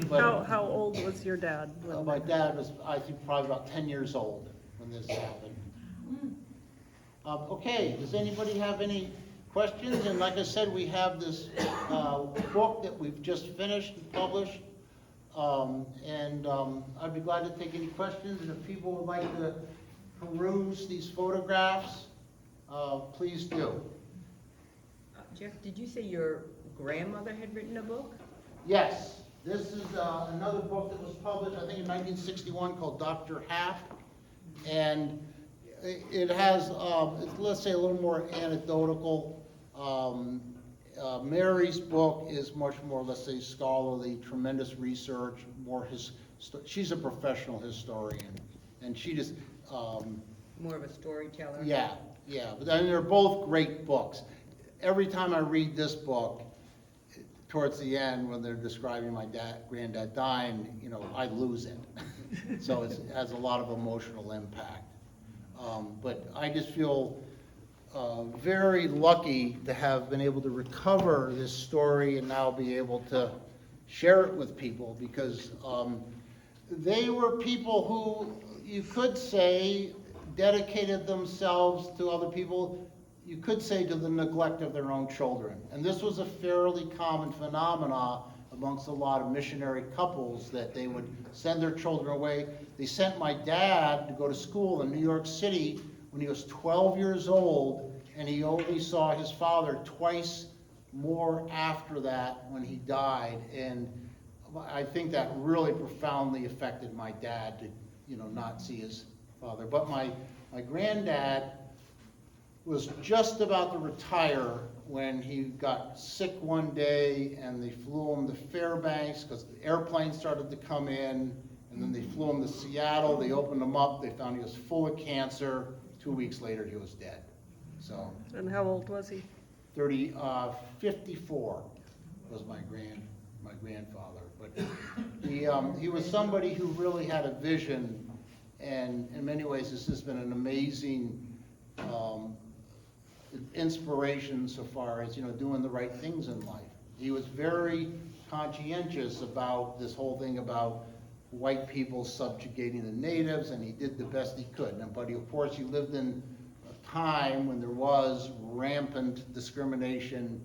But How old was your dad? when my that- dad was, I think, probably about 10 years old when this happened. Okay, does anybody have any questions? And like I said, we have this book that we've just finished and published. I'd be glad to take any questions, and if people would like to peruse these photographs, please do. Jeff, did you say your grandmother had written a book? Yes, this is another book that was published, I think in 1961, called Dr. Haft. And it has, let's say, a little more anecdotal. Mary's book is much more, let's say, scholarly, tremendous research, she's a professional historian. And she just, More of a storyteller? yeah, but I mean, they're both great books. Every time I read this book, towards the end, when they're describing my granddad dying, I lose it. So it has a lot of emotional impact. But I just feel very lucky to have been able to recover this story and now be able to share it with people, because they were people who, you could say, dedicated themselves to other people, you could say to the neglect of their own children. And this was a fairly common phenomena amongst a lot of missionary couples, that they would send their children away. They sent my dad to go to school in New York City when he was 12 years old, and he only saw his father twice more after that when he died. And I think that really profoundly affected my dad to, not see his father. But my granddad was just about to retire when he got sick one day, and they flew him to Fairbanks because the airplanes started to come in, and then they flew him to Seattle. They opened him up. They found he was full of cancer. 2 weeks later, he was dead. So And how old was he? 54 was my grandfather. But he was somebody who really had a vision, and in many ways this has been an amazing inspiration so far as, doing the right things in life. He was very conscientious about this whole thing about white people subjugating the natives, and he did the best he could. But of course, he lived in a time when there was rampant discrimination,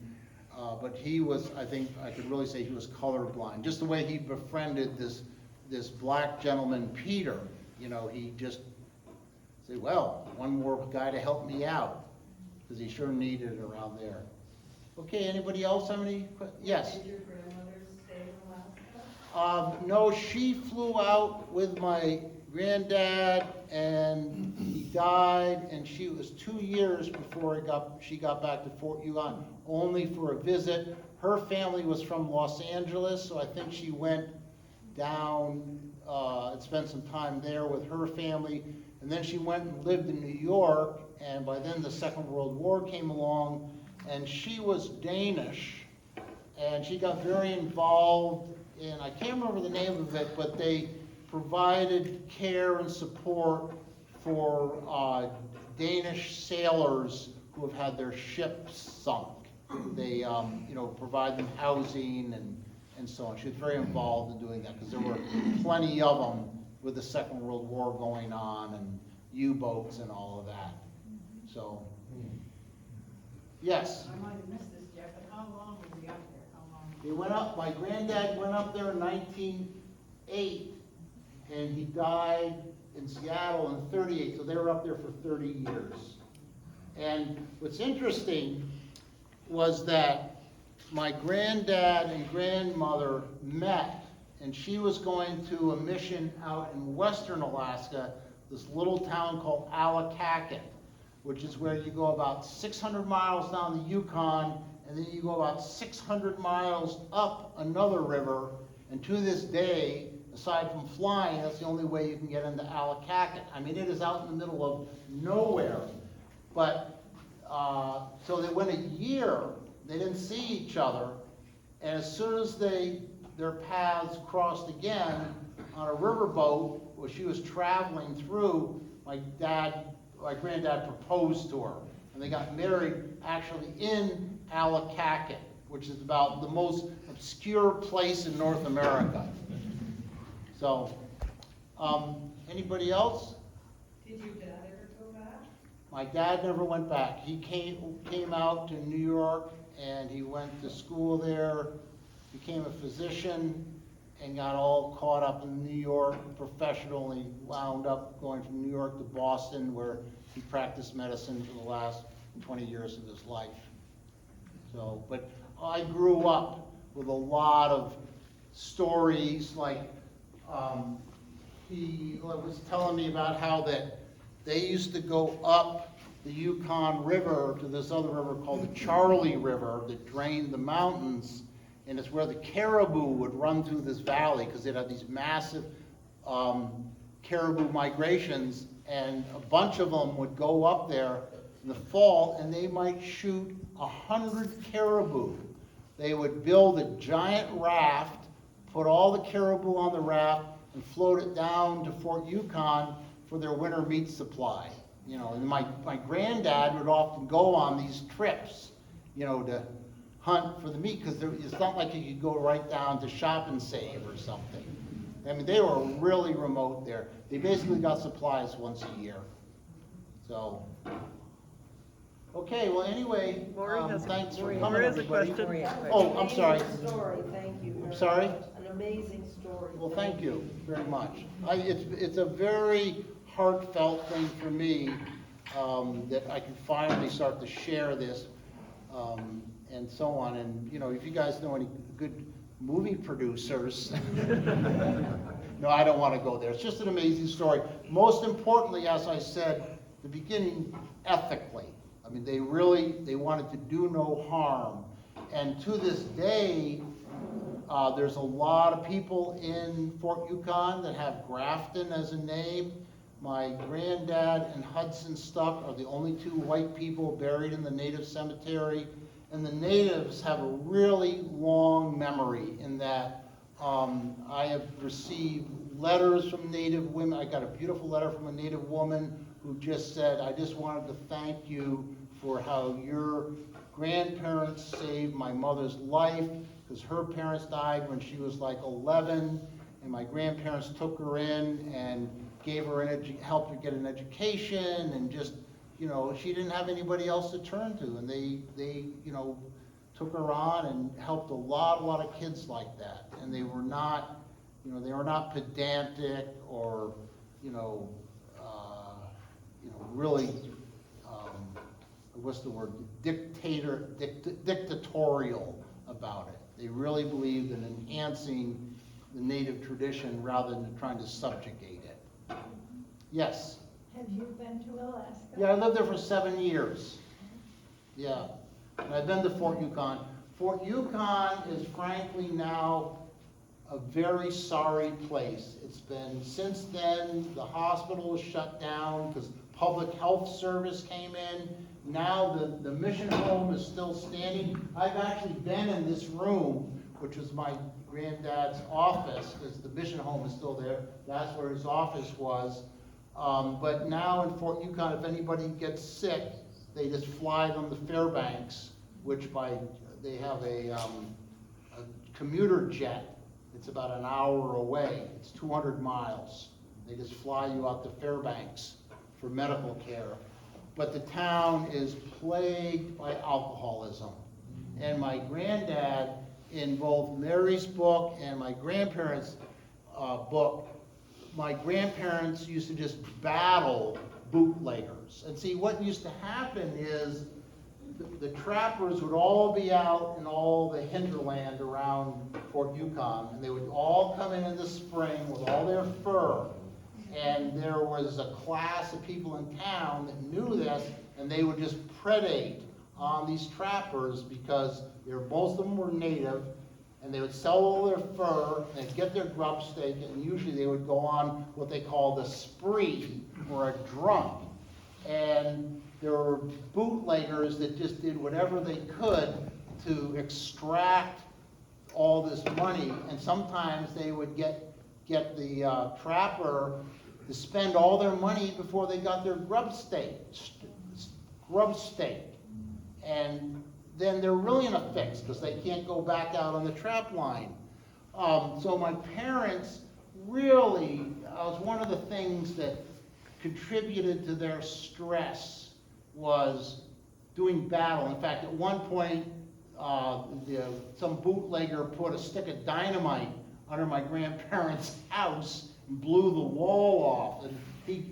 but he was, I think I could really say he was colorblind. Just the way he befriended this black gentleman, Peter, he just said, well, one more guy to help me out, because he sure needed it around there. Okay, anybody else have any questions? Yes? Did your grandmother stay in Alaska? No, she flew out with my granddad, and he died, and she was 2 years before she got back to Fort Yukon, only for a visit. Her family was from Los Angeles, so I think she went down and spent some time there with her family. And then she went and lived in New York, and by then the Second World War came along, and she was Danish, and she got very involved in, I can't remember the name of it, but they provided care and support for Danish sailors who have had their ships sunk. They, provide them housing and so on. She was very involved in doing that, because there were plenty of them with the Second World War going on, and U-boats and all of that. So, yes? I might have missed this, Jeff, but how long was he up there? How long? He went up, my granddad went up there in 1908, and he died in Seattle in 38, so they were up there for 30 years. And what's interesting was that my granddad and grandmother met, and she was going to a mission out in western Alaska, this little town called Allakaket, which is where you go about 600 miles down the Yukon, and then you go about 600 miles up another river, and to this day, aside from flying, that's the only way you can get into Allakaket. I mean, it is out in the middle of nowhere. But, so they went a year, they didn't see each other, and as soon as their paths crossed again on a riverboat, where she was traveling through, my dad my granddad proposed to her. And they got married actually in Allakaket, which is about the most obscure place in North America. So, anybody else? Did your dad ever go back? My dad never went back. He came out to New York and he went to school there, became a physician, and got all caught up in New York professionally, wound up going from New York to Boston, where he practiced medicine for the last 20 years of his life. So, but I grew up with a lot of stories, like he was telling me about how that they used to go up the Yukon River to this other river called the Charlie River that drained the mountains, and it's where the caribou would run through this valley because they'd have these massive caribou migrations, and a bunch of them would go up there in the fall and they might shoot 100 caribou. They would build a giant raft, put all the caribou on the raft, and float it down to Fort Yukon for their winter meat supply. You know, and my granddad would often go on these trips, you know, to hunt for the meat, because it's not like you could go right down to Shop and Save or something. I mean, they were really remote there. They basically got supplies once a year. So, okay, well, anyway, Lori has a- thanks for Lori coming, has a everybody. question. Lori has a Oh, question. I'm sorry. Amazing story, thank you. I'm very sorry? much. An amazing story. Well, thank you very much. It's a very heartfelt thing for me that I can finally start to share this and so on. And, you know, if you guys know any good movie producers, no, I don't want to go there. It's just an amazing story. Most importantly, as I said at the beginning, ethically. I mean, they wanted to do no harm. And to this day, there's a lot of people in Fort Yukon that have Grafton as a name. My granddad and Hudson Stuck are the only two white people buried in the native cemetery. And the natives have a really long memory in that I have received letters from native women. I got a beautiful letter from a native woman who just said, I just wanted to thank you for how your grandparents saved my mother's life, because her parents died when she was like 11, and my grandparents took her in and gave her helped her get an education, and just, you know, she didn't have anybody else to turn to, and they you know, took her on and helped a lot of kids like that. And they were not, you know, they were not pedantic or, you know, really, what's the word, dictatorial about it. They really believed in enhancing the native tradition rather than trying to subjugate it. Yes? Have you been to Alaska? Yeah, I lived there for 7 years. Yeah, and I've been to Fort Yukon. Fort Yukon is frankly now a very sorry place. It's been, since then, the hospital was shut down because public health service came in. Now the mission home is still standing. I've actually been in this room, which was my granddad's office, because the mission home is still there. That's where his office was. But now in Fort Yukon, if anybody gets sick, they just fly them to Fairbanks, which they have a commuter jet. It's about an hour away. It's 200 miles. They just fly you out to Fairbanks for medical care. But the town is plagued by alcoholism. And my granddad, in both Mary's book and my grandparents' book, my grandparents used to just battle bootleggers. And see, what used to happen is the trappers would all be out in all the hinterland around Fort Yukon, and they would all come in the spring with all their fur. And there was a class of people in town that knew this, and they would just predate on these trappers because most of them were native, and they would sell all their fur, and they'd get their grub stake, and usually they would go on what they call the spree, or a drunk. And there were bootleggers that just did whatever they could to extract all this money, and sometimes they would get the trapper to spend all their money before they got their grub stake. And then they're really in a fix because they can't go back out on the trap line. So my parents really, was one of the things that contributed to their stress was doing battle. In fact, at one point, some bootlegger put a stick of dynamite under my grandparents' house and blew the wall off. And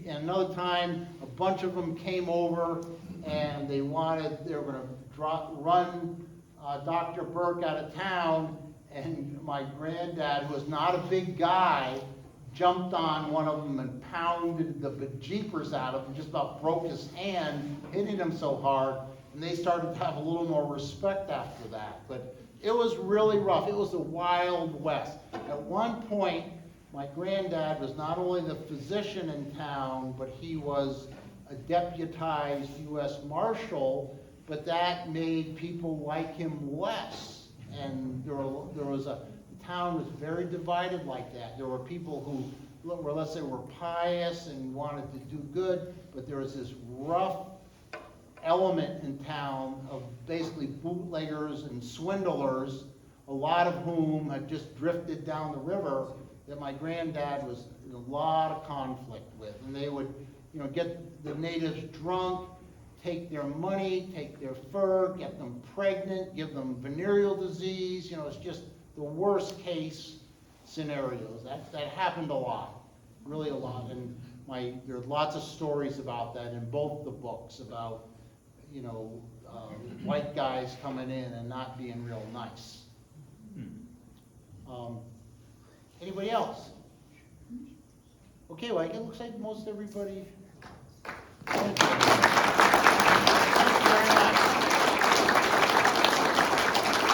another time, a bunch of them came over and they were going to run Dr. Burke out of town, and my granddad, who was not a big guy, jumped on one of them and pounded the bejeepers out of him, just about broke his hand, hitting him so hard, and they started to have a little more respect after that. But it was really rough. It was the Wild West. At one point, my granddad was not only the physician in town, but he was a deputized U.S. Marshal, but that made people like him less. And the town was very divided like that. There were people who were, let's say, were pious and wanted to do good, but there was this rough element in town of basically bootleggers and swindlers, a lot of whom had just drifted down the river, that my granddad was in a lot of conflict with. And they would, get the natives drunk, take their money, take their fur, get them pregnant, give them venereal disease. It's just the worst case scenarios. That happened a lot, really a lot. And there are lots of stories about that in both the books about, white guys coming in and not being real nice. Anybody else? Okay, well, it looks like most everybody.